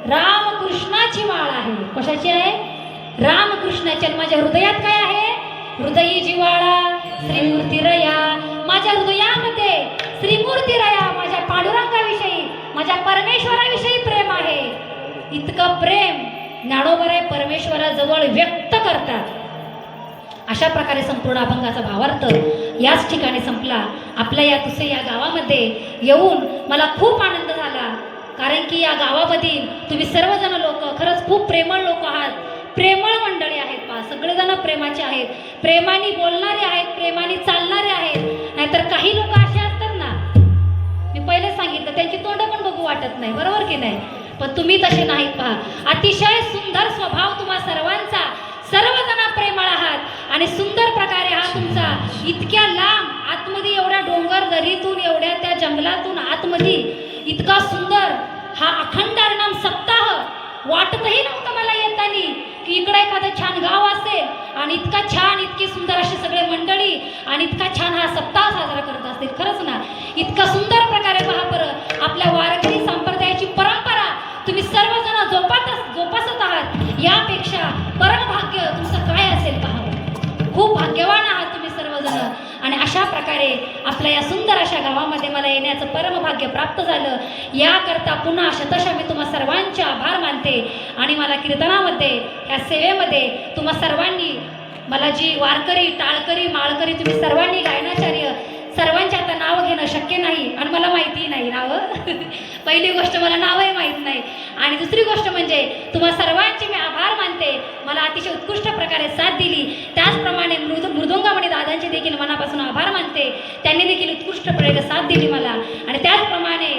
S1: रामकृष्णाची माळ आहे. कशाची आहे? रामकृष्णाची. आणि माझ्या हृदयात काय आहे? हृदयी जिवाळा श्रीमूर्तीरया. माझ्या हृदयामध्ये श्रीमूर्तीरया माझ्या पांडुरंगाविषयी, माझ्या परमेश्वराविषयी प्रेम आहे. इतकं प्रेम ज्ञानोबा परमेश्वराजवळ व्यक्त करतात. अशा प्रकारे संपूर्ण अभंगाचा भावार्थ याच ठिकाणी संपला. आपल्या या तुसे या गावामध्ये येऊन मला खूप आनंद झाला. कारण की या गावामधील तुम्ही सर्वजण लोक खरंच खूप प्रेमळ लोक आहात. प्रेमळ मंडळी आहेत पहा. सगळेजण प्रेमाचे आहेत, प्रेमाने बोलणारे आहेत, प्रेमाने चालणारे आहेत. नाहीतर काही लोक असे असतात ना, मी पहिले सांगितलं, त्यांची तोंड पण बघू वाटत नाही, बरोबर की नाही? पण तुम्ही तसे नाहीत पहा. अतिशय सुंदर स्वभाव तुम्हा सर्वांचा. सर्वजण प्रेमळ आहात आणि सुंदर प्रकारे हा तुमचा इतक्या लांब आतमध्ये एवढ्या डोंगर दरीतून एवढ्या त्या जंगलातून आतमध्ये इतका सुंदर हा अखंड हरिनाम सप्ताह वाटतही नव्हतं मला येतानी की इकडे एखादं छान गाव असेल आणि इतका छान इतकी सुंदर अशी सगळे मंडळी आणि इतका छान हा सप्ताह साजरा करत असतील. खरंच ना, इतका सुंदर प्रकारे पहा बरं आपल्या वारकरी संप्रदायाची परंपरा तुम्ही सर्वजण जोपासत आहात. यापेक्षा परमभाग्य तुमचं काय असेल पहा. खूप भाग्यवान आहात तुम्ही सर्वजण. आणि अशा प्रकारे आपल्या या सुंदर अशा गावामध्ये मला येण्याचं परमभाग्य प्राप्त झालं. याकरता पुन्हा शतशः मी तुम्हा सर्वांचे आभार मानते. आणि मला कीर्तनामध्ये ह्या सेवेमध्ये तुम्हा सर्वांनी मला जी वारकरी टाळकरी माळकरी तुम्ही सर्वांनी गायनाचार्य सर्वांचे आता नाव घेणं शक्य नाही आणि मला माहिती नाही नावं. पहिली गोष्ट मला नावही माहीत नाही. आणि दुसरी गोष्ट म्हणजे तुम्हा सर्वांचे मी आभार मानते. मला अतिशय उत्कृष्ट प्रकारे साथ दिली. त्याचप्रमाणे मृदुंगामणी दादांचे देखील मनापासून आभार मानते. त्यांनी देखील उत्कृष्ट प्रकारे साथ दिली मला. आणि त्याचप्रमाणे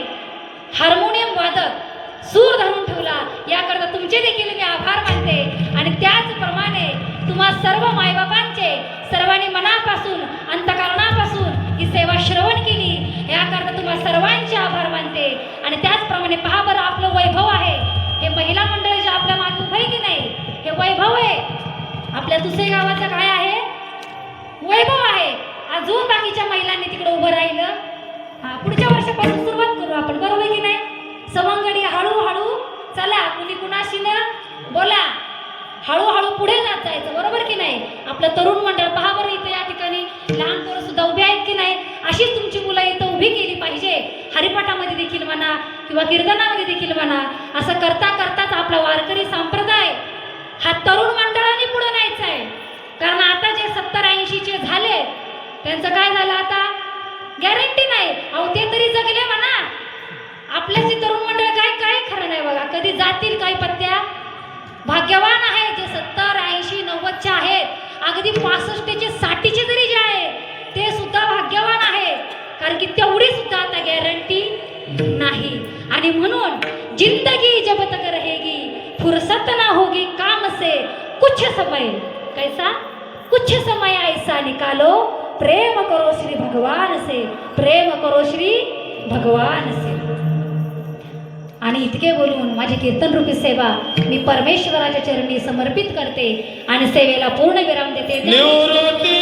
S1: हार्मोनियम वादक सूर धरून ठेवला याकरता तुमचे देखील मी आभार मानते. आणि त्याचप्रमाणे तुम्हा सर्व मायबापांचे सर्वांनी मनापासून अंतःकरणापासून ही सेवा श्रवण केली याकरता तुम्हा सर्वांचे आभार मानते. आणि त्याचप्रमाणे पहा बरं आपलं वैभव आहे. हे महिला मंडळ जे आपल्या मागे उभं आहे की नाही, हे वैभव आहे. आपल्या तुसे गावाचं काय आहे? वैभव आहे. अजून बाकीच्या महिलांनी तिकडे उभं राहिलं. पुढच्या वर्षापासून सुरुवात करू आपण, बरोबर की नाही? सवंगडी हळूहळू चला, कुणी कुणाशी न बोला, हळूहळू पुढे जात जायचं, बरोबर की नाही? आपलं तरुण मंडळ पहा बरं इथं या ठिकाणी लहान पोरं सुद्धा उभी आहेत की नाही? अशीच तुमची मुलं इथं उभी केली पाहिजे. हरिपाठामध्ये देखील म्हणा किंवा कीर्तनामध्ये देखील म्हणा. असं करता करताच आपला वारकरी संप्रदाय हा तरुण मंडळाने पुढे न्यायचा आहे. कारण आता जे 70-80चे झाले त्यांचं काय झालं आता गॅरंटी नाही. अहो ते तरी जगले म्हणा. आपल्याचे तरुण मंडळ काय खरं नाही बघा. कधी जातील काही पत्त्या. भाग्यवान आहे जे 70, 80, 90चे आहेत. अगदी 65चे 60चे जरी जे आहेत ते सुद्धा भाग्यवान आहेत. कारण की तेवढी सुद्धा आता गॅरंटी नाही. आणि म्हणून जिंदगी जब तक रहेगी फुर्सत ना होगी काम से कुछ समय. कैसा? कुछ समय ऐसा निकालो प्रेम करो श्री भगवान से, प्रेम करो श्री भगवान से. आणि इतके बोलून माझी कीर्तन रूपी सेवा मी परमेश्वराच्या चरणी समर्पित करते आणि सेवेला पूर्ण विराम देते.
S4: निवृत्ती